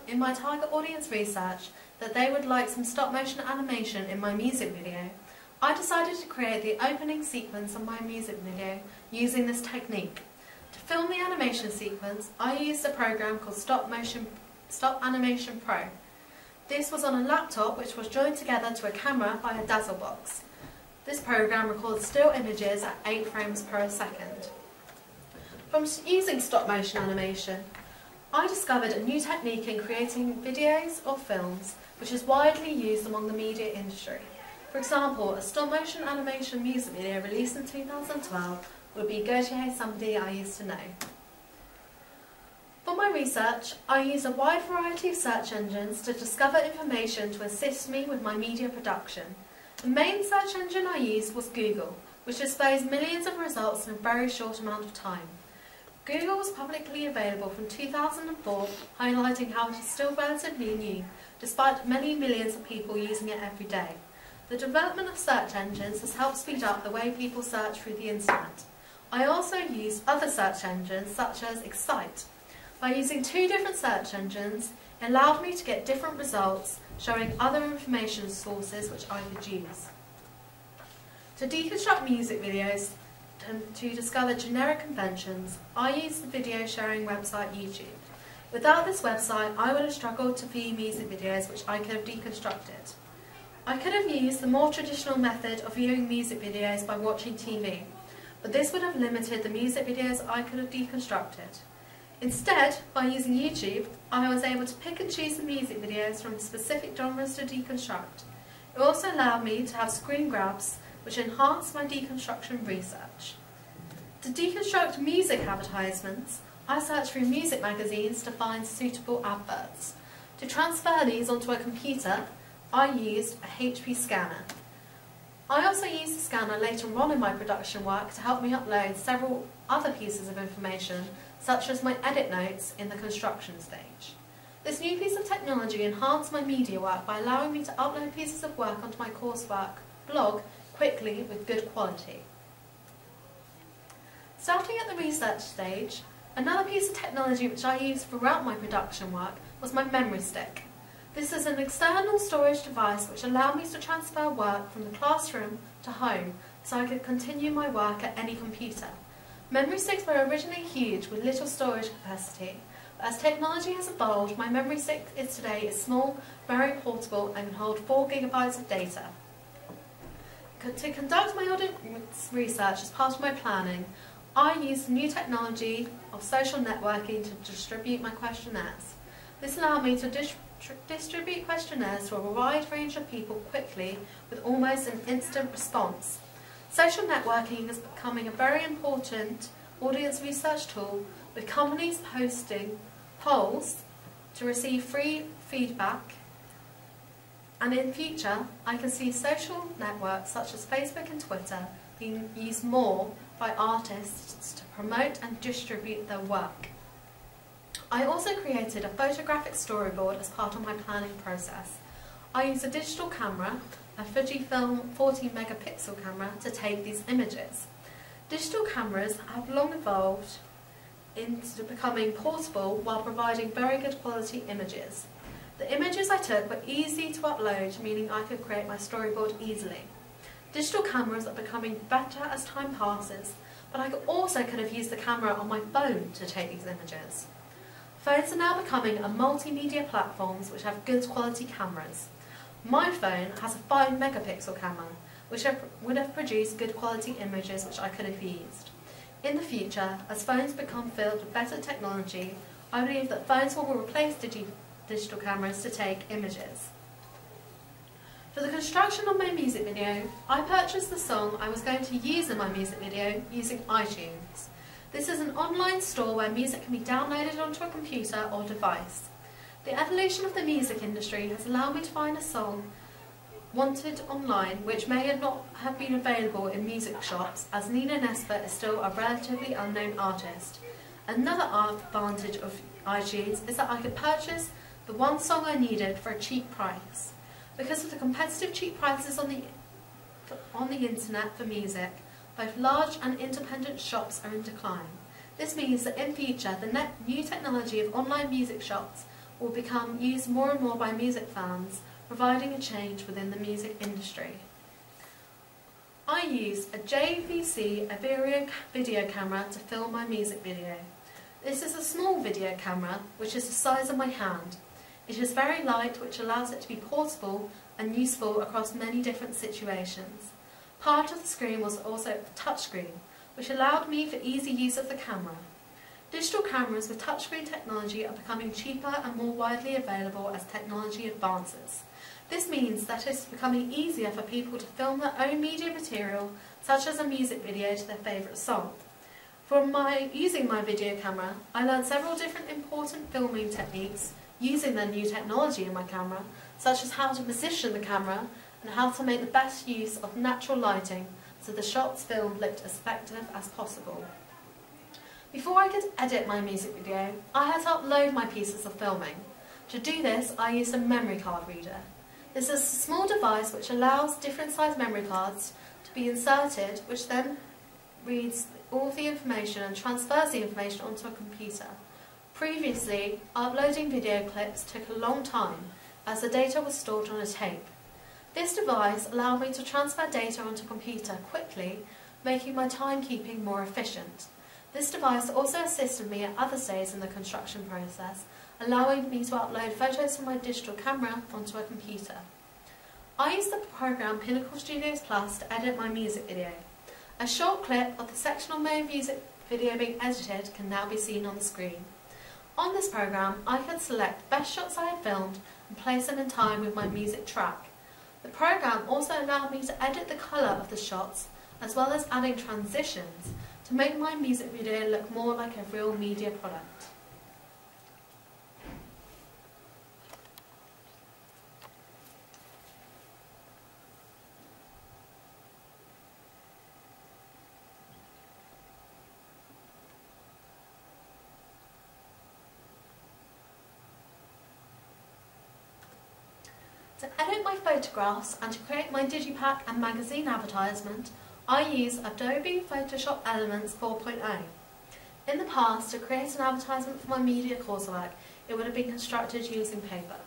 S1: in my target audience research that they would like some stop-motion animation in my music video, I decided to create the opening sequence of my music video using this technique. To film the animation sequence, I used a program called Stop Animation Pro. This was on a laptop which was joined together to a camera by a dazzle box. This program records still images at 8 frames per second. From using stop-motion animation, I discovered a new technique in creating videos or films which is widely used among the media industry. For example, a stop-motion animation music video released in 2012 would be Go To Hey Somebody I Used To Know. For my research, I used a wide variety of search engines to discover information to assist me with my media production. The main search engine I used was Google, which displays millions of results in a very short amount of time. Google was publicly available from 2004, highlighting how it is still relatively new, despite many millions of people using it every day. The development of search engines has helped speed up the way people search through the internet. I also used other search engines such as Excite. By using 2 different search engines, it allowed me to get different results, showing other information sources which I could use. To deconstruct music videos, and to discover generic conventions, I used the video sharing website YouTube. Without this website, I would have struggled to view music videos which I could have deconstructed. I could have used the more traditional method of viewing music videos by watching TV, but this would have limited the music videos I could have deconstructed. Instead, by using YouTube, I was able to pick and choose the music videos from specific genres to deconstruct. It also allowed me to have screen grabs, which enhanced my deconstruction research. To deconstruct music advertisements, I searched through music magazines to find suitable adverts. To transfer these onto a computer, I used a HP scanner. I also used the scanner later on in my production work to help me upload several other pieces of information, such as my edit notes in the construction stage. This new piece of technology enhanced my media work by allowing me to upload pieces of work onto my coursework blog quickly with good quality. Starting at the research stage, another piece of technology which I used throughout my production work was my memory stick. This is an external storage device which allowed me to transfer work from the classroom to home so I could continue my work at any computer. Memory sticks were originally huge with little storage capacity, but as technology has evolved, my memory stick today is small, very portable and can hold 4 GB of data. To conduct my audience research as part of my planning, I used the new technology of social networking to distribute my questionnaires. This allowed me to distribute questionnaires to a wide range of people quickly with almost an instant response. Social networking is becoming a very important audience research tool, with companies posting polls to receive free feedback. And in future, I can see social networks such as Facebook and Twitter being used more by artists to promote and distribute their work. I also created a photographic storyboard as part of my planning process. I used a digital camera, a Fujifilm 40 megapixel camera, to take these images. Digital cameras have long evolved into becoming portable while providing very good quality images. The images I took were easy to upload, meaning I could create my storyboard easily. Digital cameras are becoming better as time passes, but I also could have used the camera on my phone to take these images. Phones are now becoming a multimedia platforms which have good quality cameras. My phone has a 5 megapixel camera, which would have produced good quality images which I could have used. In the future, as phones become filled with better technology, I believe that phones will replace digital cameras to take images. For the construction of my music video, I purchased the song I was going to use in my music video using iTunes. This is an online store where music can be downloaded onto a computer or device. The evolution of the music industry has allowed me to find a song wanted online which may not have been available in music shops, as Nina Nesbitt is still a relatively unknown artist. Another advantage of iTunes is that I could purchase the one song I needed for a cheap price. Because of the competitive cheap prices on the internet for music, both large and independent shops are in decline. This means that in future, the new technology of online music shops will become used more and more by music fans, providing a change within the music industry. I use a JVC video camera to film my music video. This is a small video camera, which is the size of my hand. It is very light, which allows it to be portable and useful across many different situations. Part of the screen was also a touchscreen, which allowed me for easy use of the camera. Digital cameras with touchscreen technology are becoming cheaper and more widely available as technology advances. This means that it is becoming easier for people to film their own media material, such as a music video to their favourite song. From using my video camera, I learned several different important filming techniques using the new technology in my camera, such as how to position the camera and how to make the best use of natural lighting so the shots filmed looked as effective as possible. Before I could edit my music video, I had to upload my pieces of filming. To do this, I used a memory card reader. This is a small device which allows different size memory cards to be inserted, which then reads all the information and transfers the information onto a computer. Previously, uploading video clips took a long time as the data was stored on a tape. This device allowed me to transfer data onto a computer quickly, making my timekeeping more efficient. This device also assisted me at other stages in the construction process, allowing me to upload photos from my digital camera onto a computer. I used the program Pinnacle Studios Plus to edit my music video. A short clip of the section of my music video being edited can now be seen on the screen. On this program, I could select the best shots I had filmed and place them in time with my music track. The program also allowed me to edit the colour of the shots, as well as adding transitions to make my music video look more like a real media product. To edit my photographs and to create my digipack and magazine advertisement, I use Adobe Photoshop Elements 4.0. In the past, to create an advertisement for my media coursework, it would have been constructed using paper.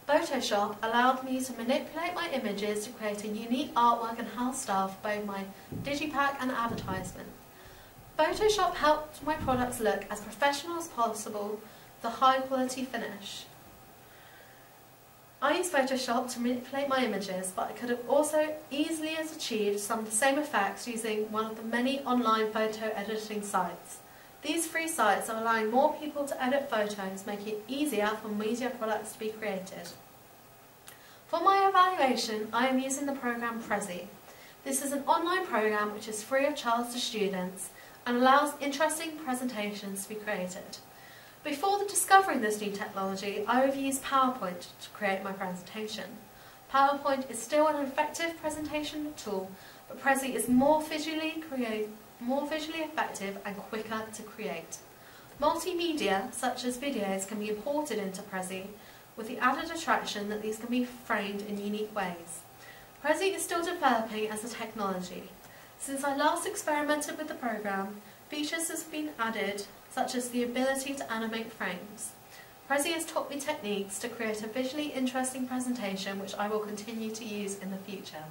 S1: Photoshop allowed me to manipulate my images to create a unique artwork and house style for both my digipack and advertisement. Photoshop helped my products look as professional as possible with a high quality finish. I use Photoshop to manipulate my images, but I could have also easily achieved some of the same effects using one of the many online photo editing sites. These free sites are allowing more people to edit photos, making it easier for media products to be created. For my evaluation, I am using the program Prezi. This is an online program which is free of charge to students and allows interesting presentations to be created. Before discovering this new technology, I have used PowerPoint to create my presentation. PowerPoint is still an effective presentation tool, but Prezi is more visually effective and quicker to create. Multimedia, such as videos, can be imported into Prezi, with the added attraction that these can be framed in unique ways. Prezi is still developing as a technology. Since I last experimented with the program, features have been added, such as the ability to animate frames. Prezi has taught me techniques to create a visually interesting presentation which I will continue to use in the future.